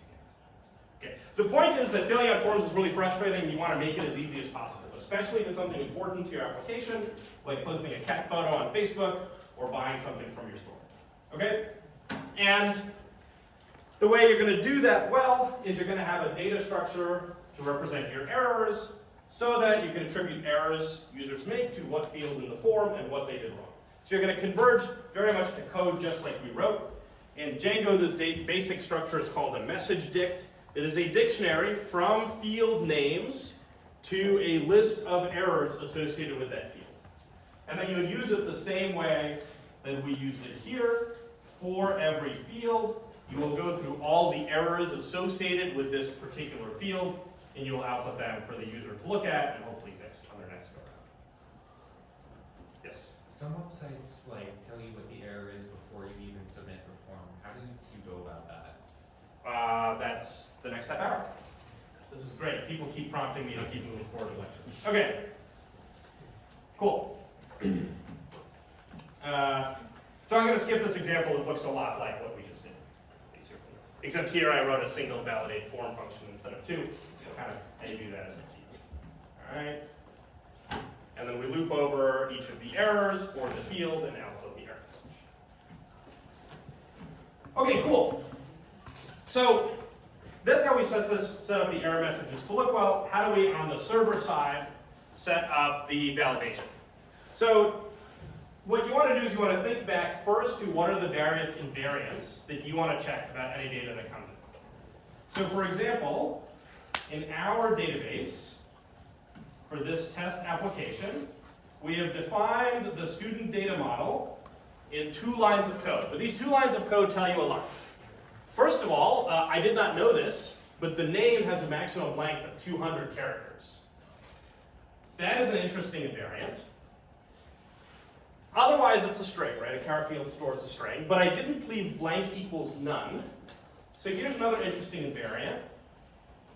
you can. Okay. The point is that filling out forms is really frustrating, and you want to make it as easy as possible, especially if it's something important to your application, like posting a cat photo on Facebook or buying something from your store. Okay? And the way you're going to do that well is you're going to have a data structure to represent your errors so that you can attribute errors users make to what field in the form and what they did wrong. So you're going to converge very much to code just like we wrote. In Django, this basic structure is called a message dict. It is a dictionary from field names to a list of errors associated with that field. And then you would use it the same way that we used it here. For every field, you will go through all the errors associated with this particular field, and you will output them for the user to look at and hopefully fix on their next go around. Yes? Some websites like tell you what the error is before you even submit the form. How do you go about that? That's the next half hour. This is great. People keep prompting me to keep moving forward with lecture. Okay. Cool. So I'm going to skip this example. It looks a lot like what we just did, basically. Except here I wrote a single validate form function instead of two. So kind of how you do that as a key. All right. And then we loop over each of the errors for the field and output the error message. Okay, cool. So that's how we set up the error messages to look well. How do we, on the server side, set up the validation? So what you want to do is you want to think back first to what are the various invariants that you want to check about any data that comes in. So for example, in our database, for this test application, we have defined the student data model in 2 lines of code. But these 2 lines of code tell you a lot. First of all, I did not know this, but the name has a maximum length of 200 characters. That is an interesting invariant. Otherwise, it's a string, right? A char field stores a string, but I didn't leave blank equals none. So here's another interesting invariant.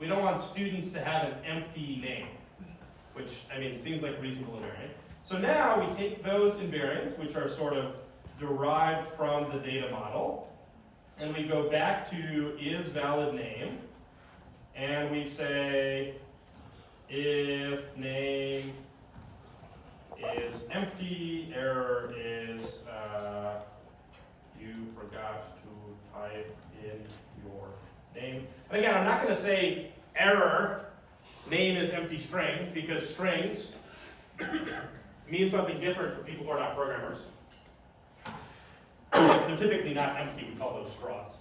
We don't want students to have an empty name, which, I mean, seems like a reasonable invariant. So now we take those invariants, which are sort of derived from the data model, and we go back to is valid name, and we say if name is empty, error is you forgot to type in your name. And again, I'm not going to say error, name is empty string, because strings mean something different for people who are not programmers. They're typically not empty, we call those straws.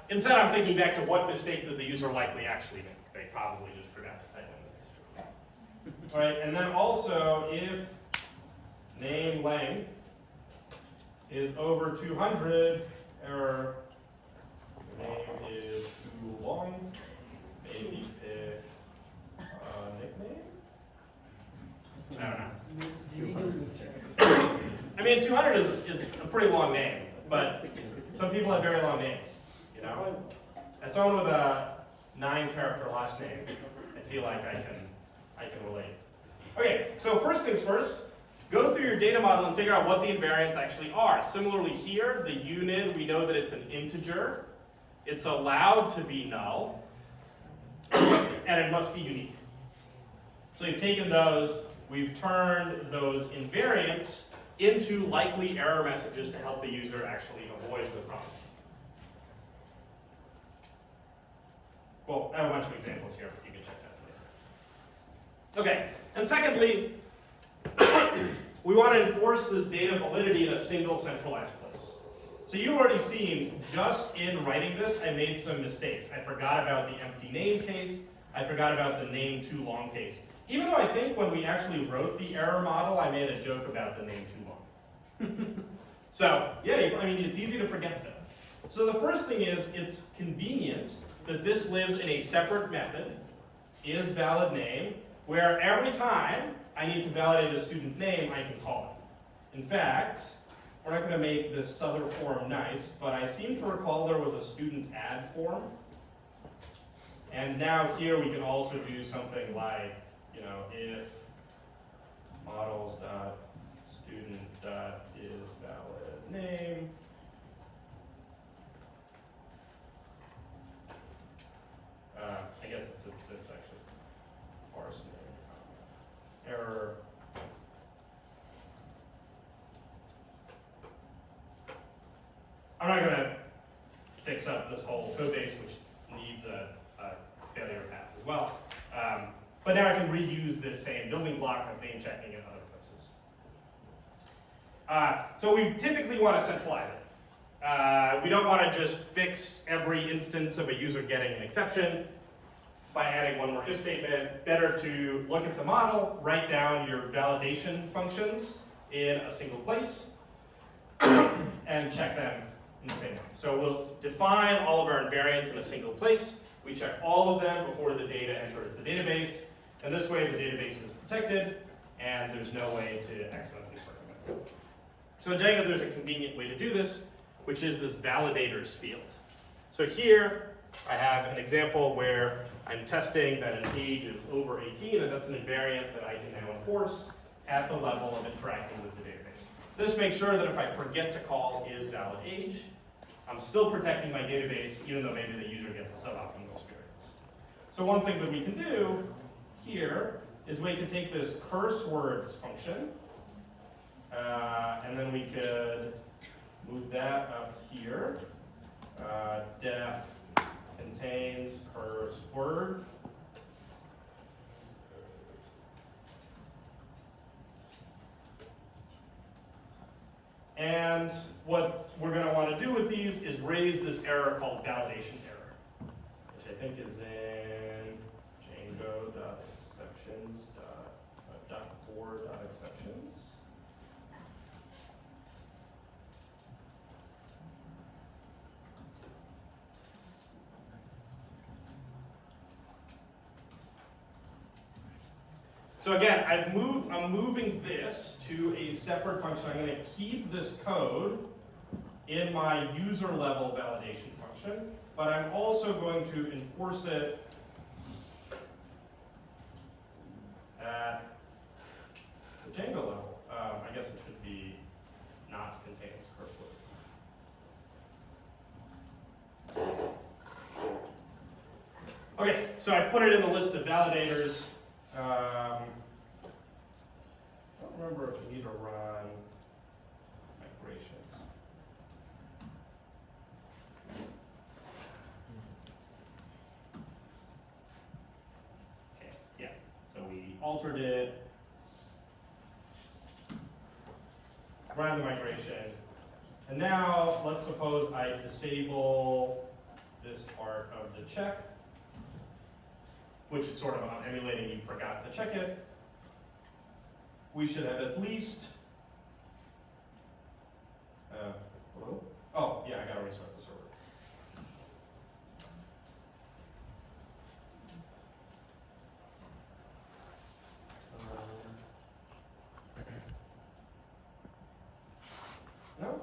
Instead, I'm thinking back to what mistake did the user likely actually make. They probably just forgot to type in this. All right, and then also if name length is over 200, error, name is too long, maybe pick a nickname? I don't know. I mean, 200 is a pretty long name, but some people have very long names, you know? As someone with a 9-character last name, I feel like I can relate. Okay, so first things first, go through your data model and figure out what the invariants actually are. Similarly here, the unit, we know that it's an integer. It's allowed to be null, and it must be unique. So you've taken those, we've turned those invariants into likely error messages to help the user actually avoid the problem. Well, I have a bunch of examples here. You can check that later. Okay, and secondly, we want to enforce this data validity in a single centralized place. So you've already seen, just in writing this, I made some mistakes. I forgot about the empty name case. I forgot about the name too long case. Even though I think when we actually wrote the error model, I made a joke about the name too long. So, yeah, I mean, it's easy to forget stuff. So the first thing is, it's convenient that this lives in a separate method, is valid name, where every time I need to validate a student name, I can call In fact, we're not going to make this other form nice, but I seem to recall there was a student add form. And now here we can also do something like, if models.student.isValidName. I guess it's actually parse name, error. I'm not going to fix up this whole code base, which needs a failure path as well. But now I can reuse this same building block of name checking in other places. So we typically want to centralize it. We don't want to just fix every instance of a user getting an exception by adding one more if statement. Better to look at the model, write down your validation functions in a single place, and check them in the same way. So we'll define all of our invariants in a single place. We check all of them before the data enters the database. And this way the database is protected and there's no way to accidentally circumvent it. So in Django there's a convenient way to do this, which is this validators field. So here I have an example where I'm testing that an age is over 18, and that's an invariant that I can now enforce at the level of interacting with the database. This makes sure that if I forget to call isValidAge, I'm still protecting my database, even though maybe the user gets a suboptimal experience. So one thing that we can do here is we can take this curse words function, and then we could move that up here. Def contains curse word. And what we're going to want to do with these is raise this error called validation error, which I think is in Django.exceptions.core.exceptions. So again, I'm moving this to a separate function. I'm going to keep this code in my user level validation function, but I'm also going to enforce it at the Django level. I guess it should be not contains curse word. Okay, so I've put it in the list of validators. I don't remember if we need to run migrations. Okay, yeah, so we altered it, ran the migration, and now let's suppose I disable this part of the check, which is sort of emulating you forgot to check it. We should have at least, hello? Oh, yeah, I gotta restart the server. No?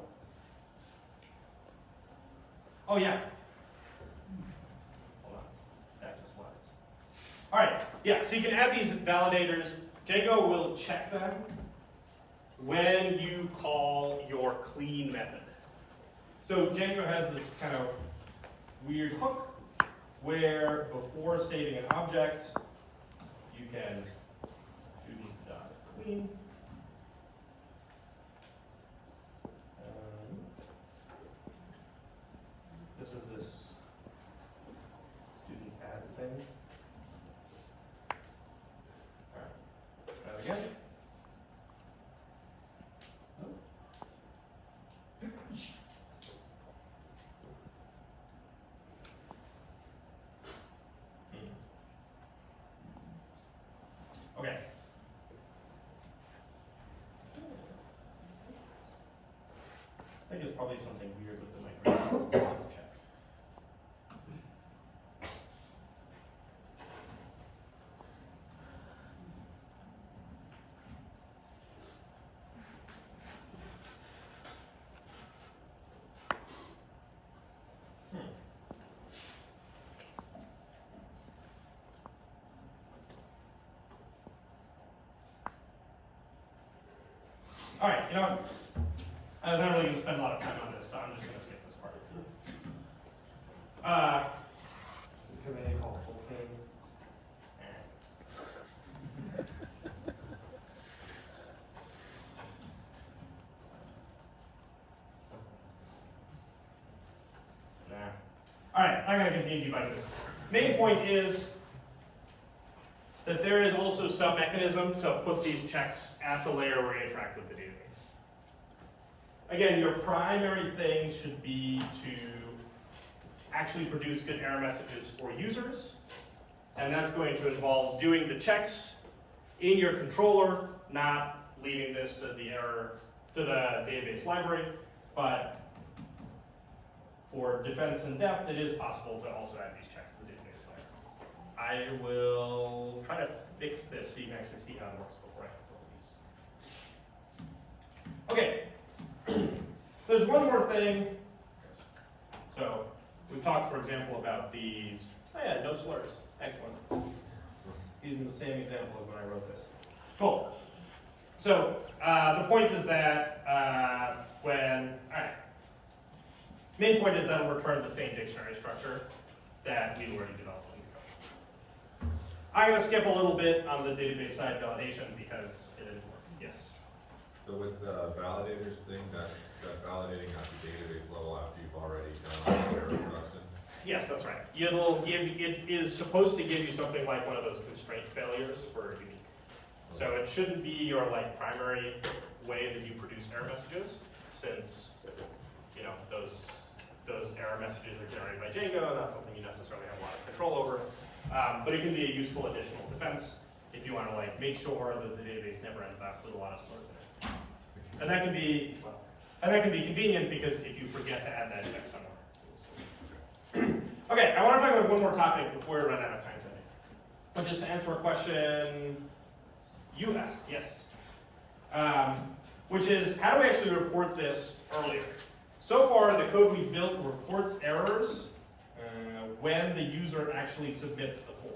Oh, yeah. Hold on, back to slides. All right, yeah, so you can add these validators. Django will check them when you call your clean method. So Django has this kind of weird hook where before saving an object, you can student.clean. This is this student add thing. Again. Okay. I think it's probably something weird with the migration. Let's check. All right, you know what? I was not really going to spend a lot of time on this, so I'm just going to skip this part. Is it because I didn't call it full page? Nah. All right, I'm going to continue by this. Main point is that there is also some mechanism to put these checks at the layer where you interact with the database. Again, your primary thing should be to actually produce good error messages for users, and that's going to involve doing the checks in your controller, not leaving this to the database library, but for defense and depth, it is possible to also add these checks to the database layer. I will try to fix this so you can actually see how it works before I build these. Okay, there's one more thing. So we talked, for example, about these. Oh yeah, no slurs. Excellent. Using the same example as when I wrote this. Cool. So the point is that all right. Main point is that it'll return the same dictionary structure that we already developed in the code. I'm going to skip a little bit on the database side validation because it didn't work. Yes. So with the validators thing, that's validating at the database level after you've already done error production? Yes, that's right. It is supposed to give you something like one of those constraint failures for unique. So it shouldn't be your primary way that you produce error messages, since those error messages are generated by Django, and that's something you necessarily have a lot of control over. But it can be a useful additional defense if you want to make sure that the database never ends up with a lot of slurs in it. And that can be convenient because if you forget to add that check somewhere. Okay, I want to talk about one more topic before we run out of time today. But just to answer a question you asked, yes. Which is, how do we actually report this earlier? So far, the code we built reports errors when the user actually submits the form.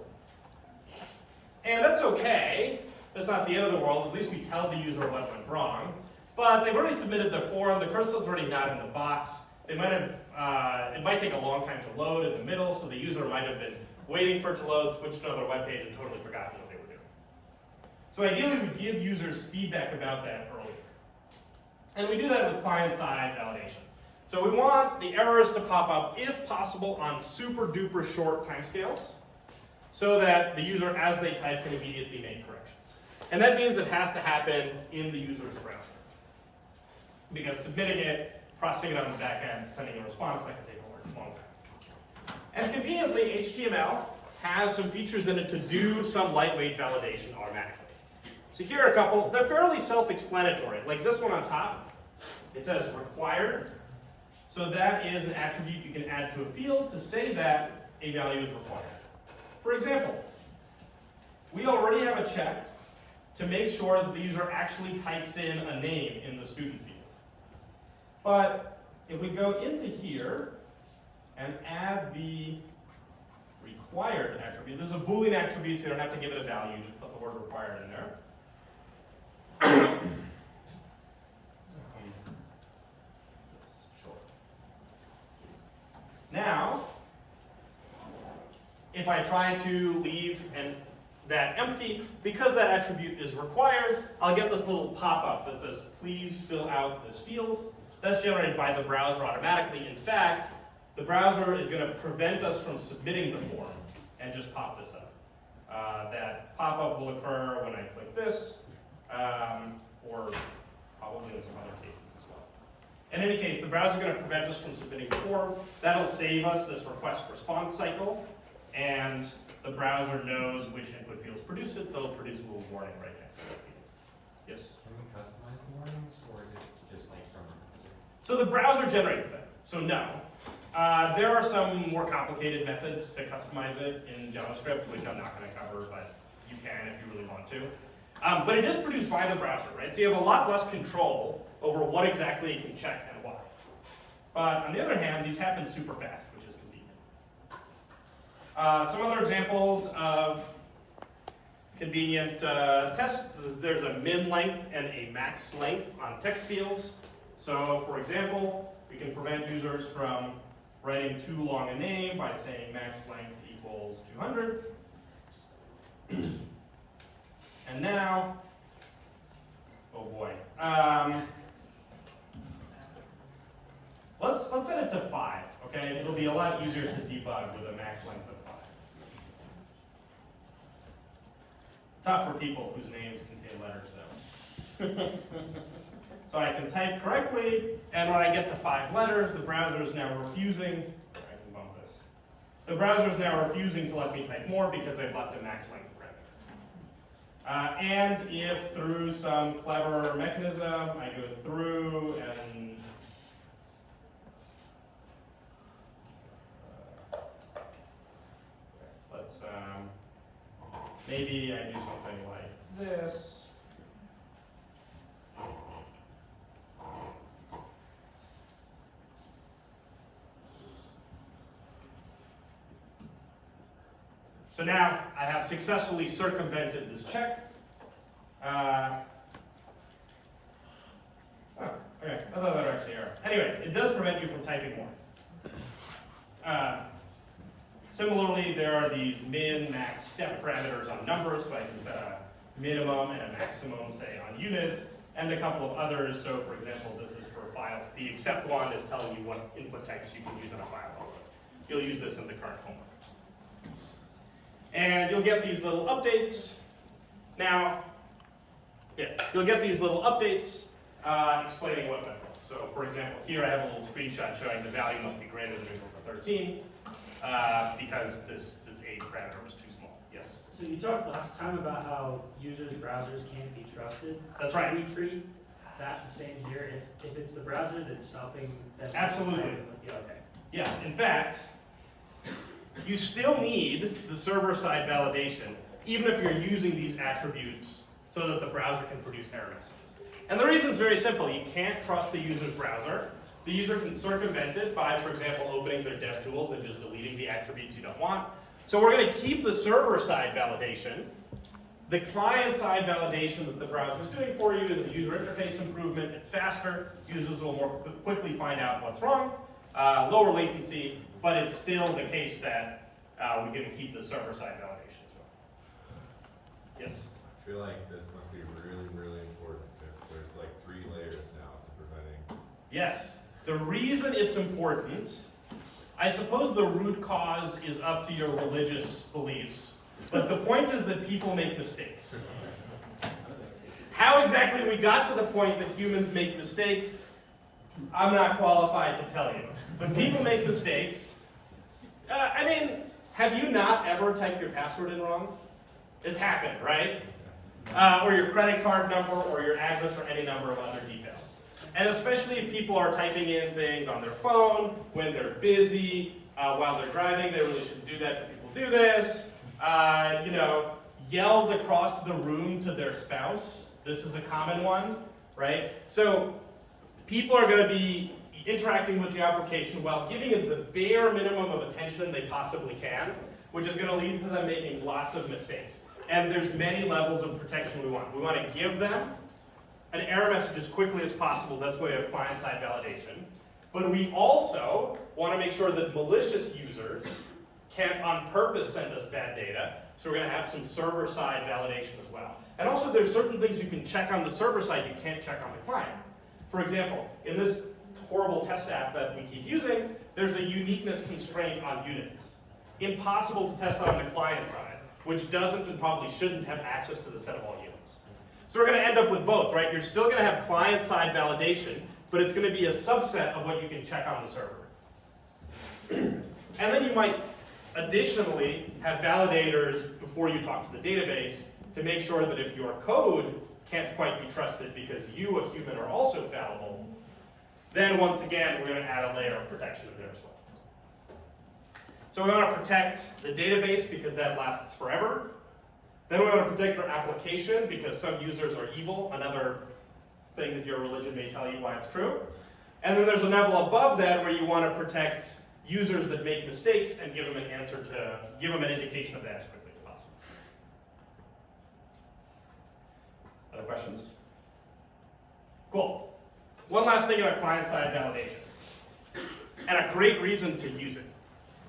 And that's okay. That's not the end of the world. At least we tell the user what went wrong. But they've already submitted the form. The cursor's already not in the box. They might have. It might take a long time to load in the middle, so the user might have been waiting for it to load, switched to another web page, and totally forgotten what they were doing. So ideally, we give users feedback about that earlier. And we do that with client-side validation. So we want the errors to pop up, if possible, on super duper short timescales, so that the user, as they type, can immediately make corrections. And that means it has to happen in the user's browser. Because submitting it, processing it on the back end, sending a response, that can take a long time. And conveniently, HTML has some features in it to do some lightweight validation automatically. So here are a couple. They're fairly self-explanatory. Like this one on top, it says required. So that is an attribute you can add to a field to say that a value is required. For example, we already have a check to make sure that the user actually types in a name in the student field. But if we go into here and add the required attribute, this is a Boolean attribute, so you don't have to give it a value, just put the word required in there. Now, if I try to leave that empty, because that attribute is required, I'll get this little pop-up that says, please fill out this field. That's generated by the browser automatically. In fact, the browser is going to prevent us from submitting the form and just pop this up. That pop-up will occur when I click this, or probably in some other cases as well. In any case, the browser is going to prevent us from submitting the form. That'll save us this request-response cycle, and the browser knows which input fields produce it, so it'll produce a little warning right next to that field. Yes? Can we customize the warnings, or is it just from? So the browser generates them, so no. There are some more complicated methods to customize it in JavaScript, which I'm not going to cover, but you can if you really want to. But it is produced by the browser, right? So you have a lot less control over what exactly you can check and why. But on the other hand, these happen super fast, which is convenient. Some other examples of convenient tests. There's a min length and a max length on text fields. So for example, we can prevent users from writing too long a name by saying max length equals 200. And now, oh boy, let's set it to 5, okay? It'll be a lot easier to debug with a max length of 5. Tough for people whose names contain letters though. So I can type correctly, and when I get to 5 letters, the browser is now refusing, I can bump this. The browser is now refusing to let me type more because I've left a max length parameter. And if through some clever mechanism, I go through and let's maybe I do something like this. So now I have successfully circumvented this check. Oh, okay, I thought that would actually error. Anyway, it does prevent you from typing more. Similarly, there are these min, max, step parameters on numbers, so I can set a minimum and a maximum, say, on units, and a couple of others. So for example, this is for file. The except one is telling you what input types you can use in a file upload. You'll use this in the current homework. And you'll get these little updates. Now, you'll get these little updates explaining what went wrong. So for example, here I have a little screenshot showing the value must be greater than or equal to 13 because this age parameter was too small. Yes? So you talked last time about how users' browsers can't be trusted. That's right. Do we treat that the same here? If it's the browser that's stopping them? Absolutely. Yeah, okay. Yes, in fact, you still need the server-side validation, even if you're using these attributes so that the browser can produce error messages. And the reason is very simple. You can't trust the user's browser. The user can circumvent it by, for example, opening their DevTools and just deleting the attributes you don't want. So we're going to keep the server-side validation. The client-side validation that the browser is doing for you is a user interface improvement. It's faster. Users will more quickly find out what's wrong. Lower latency, but it's still the case that we're going to keep the server-side validation as well. Yes? I feel like this must be really, really important if there's like 3 layers now to preventing. Yes. The reason it's important, I suppose the root cause is up to your religious beliefs, but the point is that people make mistakes. How exactly we got to the point that humans make mistakes, I'm not qualified to tell you. But people make mistakes. I mean, have you not ever typed your password in wrong? It's happened, right? Or your credit card number, or your address, or any number of other details. And especially if people are typing in things on their phone, when they're busy, while they're driving, they really shouldn't do that, but people do this. Yelled across the room to their spouse. This is a common one, right? So people are going to be interacting with your application while giving it the bare minimum of attention they possibly can, which is going to lead to them making lots of mistakes. And there's many levels of protection we want. We want to give them an error message as quickly as possible. That's why we have client-side validation. But we also want to make sure that malicious users can't on purpose send us bad data. So we're going to have some server-side validation as well. And also there's certain things you can check on the server side you can't check on the client. For example, in this horrible test app that we keep using, there's a uniqueness constraint on units. Impossible to test on the client side, which doesn't and probably shouldn't have access to the set of all units. So we're going to end up with both, right? You're still going to have client-side validation, but it's going to be a subset of what you can check on the server. And then you might additionally have validators before you talk to the database to make sure that if your code can't quite be trusted because you, a human, are also fallible, then once again, we're going to add a layer of protection in there as well. So we want to protect the database because that lasts forever. Then we want to protect our application because some users are evil, another thing that your religion may tell you why it's true. And then there's a level above that where you want to protect users that make mistakes and give them an indication of that as quickly as possible. Other questions? Cool. One last thing about client-side validation, and a great reason to use it.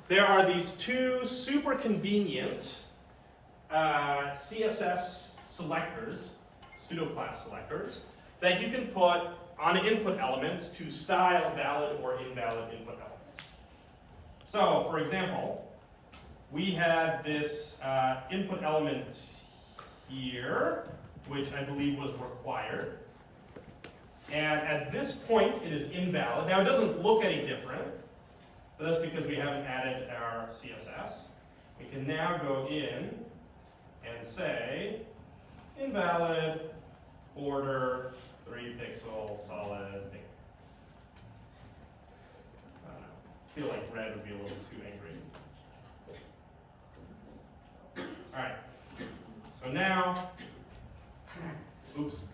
There are these two super convenient CSS selectors, pseudo-class selectors, that you can put on input elements to style valid or invalid input elements. So, for example, we had this input element here, which I believe was required. And at this point, it is invalid. Now, it doesn't look any different, but that's because we haven't added our CSS. We can now go in and say, invalid, border, 3 pixel, solid, pink. I don't know. I feel like red would be a little too angry. All right. So now, oops.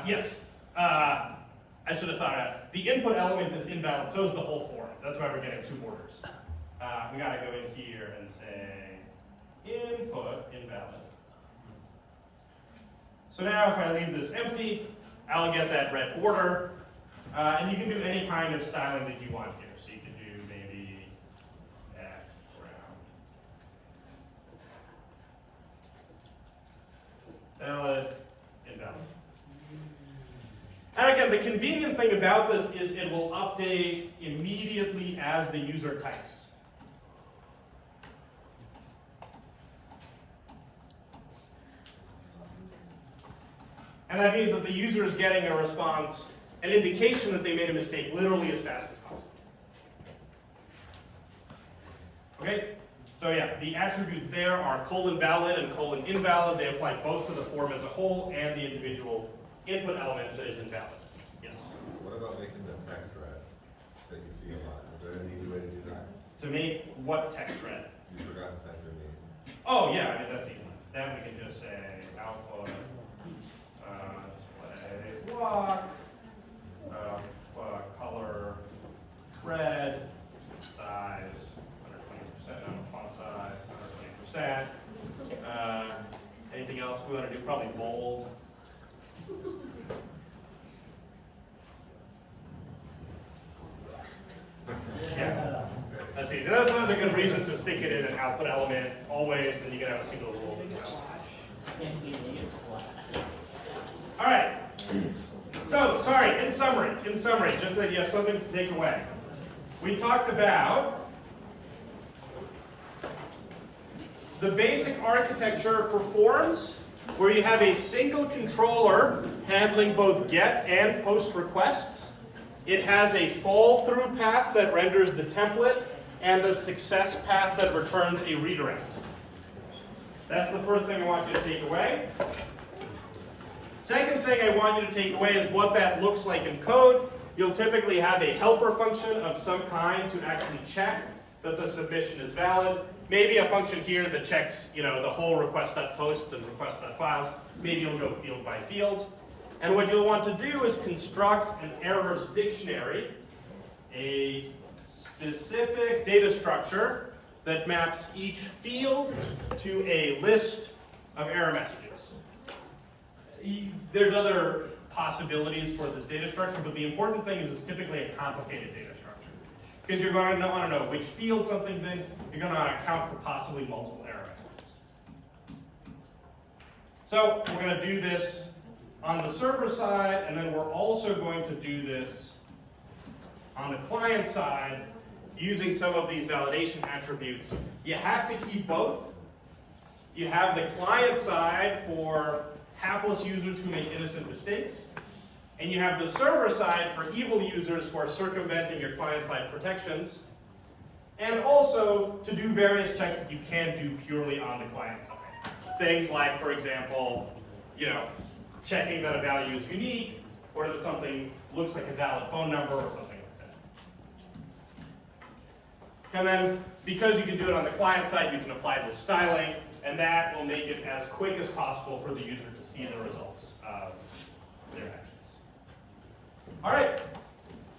Yes. I should have thought of it. The input element is invalid, so is the whole form. That's why we're getting 2 borders. We gotta go in here and say input invalid. So now if I leave this empty, I'll get that red border. And you can do any kind of styling that you want here. So you can do maybe background. Valid, invalid. And again, the convenient thing about this is it will update immediately as the user types. And that means that the user is getting a response, an indication that they made a mistake literally as fast as possible. Okay? So yeah, the attributes there are :valid and :invalid. They apply both to the form as a whole and the individual input element that is invalid. Yes? What about making the text red that you see a lot? Is there an easy way to do that? To make what text red? You forgot to type your name. Oh yeah, I mean that's easy. Then we can just say output display block, color red, size 120%, font size 120%. Anything else we want to do? Probably bold. Yeah, that's easy. That's another good reason to stick it in an output element always, then you can have a single rule. All right. So, sorry, in summary, just so that you have something to take away. We talked about the basic architecture for forms, where you have a single controller handling both get and post requests. It has a fall-through path that renders the template and a success path that returns a redirect. That's the first thing I want you to take away. Second thing I want you to take away is what that looks like in code. You'll typically have a helper function of some kind to actually check that the submission is valid. Maybe a function here that checks, the whole request.post and request.files. Maybe you'll go field by field. And what you'll want to do is construct an errors dictionary, a specific data structure that maps each field to a list of error messages. There's other possibilities for this data structure, but the important thing is it's typically a complicated data structure. Because you're going to want to know which field something's in, you're going to want to account for possibly multiple error messages. So we're going to do this on the server side, and then we're also going to do this on the client side using some of these validation attributes. You have to keep both. You have the client side for hapless users who make innocent mistakes, and you have the server side for evil users who are circumventing your client-side protections, and also to do various checks that you can't do purely on the client side. Things like, for example, checking that a value is unique, or that something looks like a valid phone number, or something like that. And then, because you can do it on the client side, you can apply this styling, and that will make it as quick as possible for the user to see the results of their actions. All right,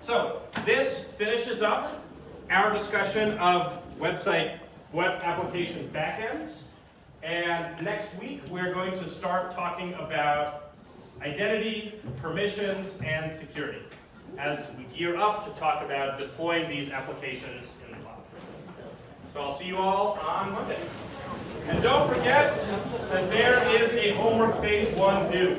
so this finishes up our discussion of web application backends. And next week, we're going to start talking about identity, permissions, and security as we gear up to talk about deploying these applications in the cloud. So I'll see you all on Monday. And don't forget that there is a homework phase 1 due.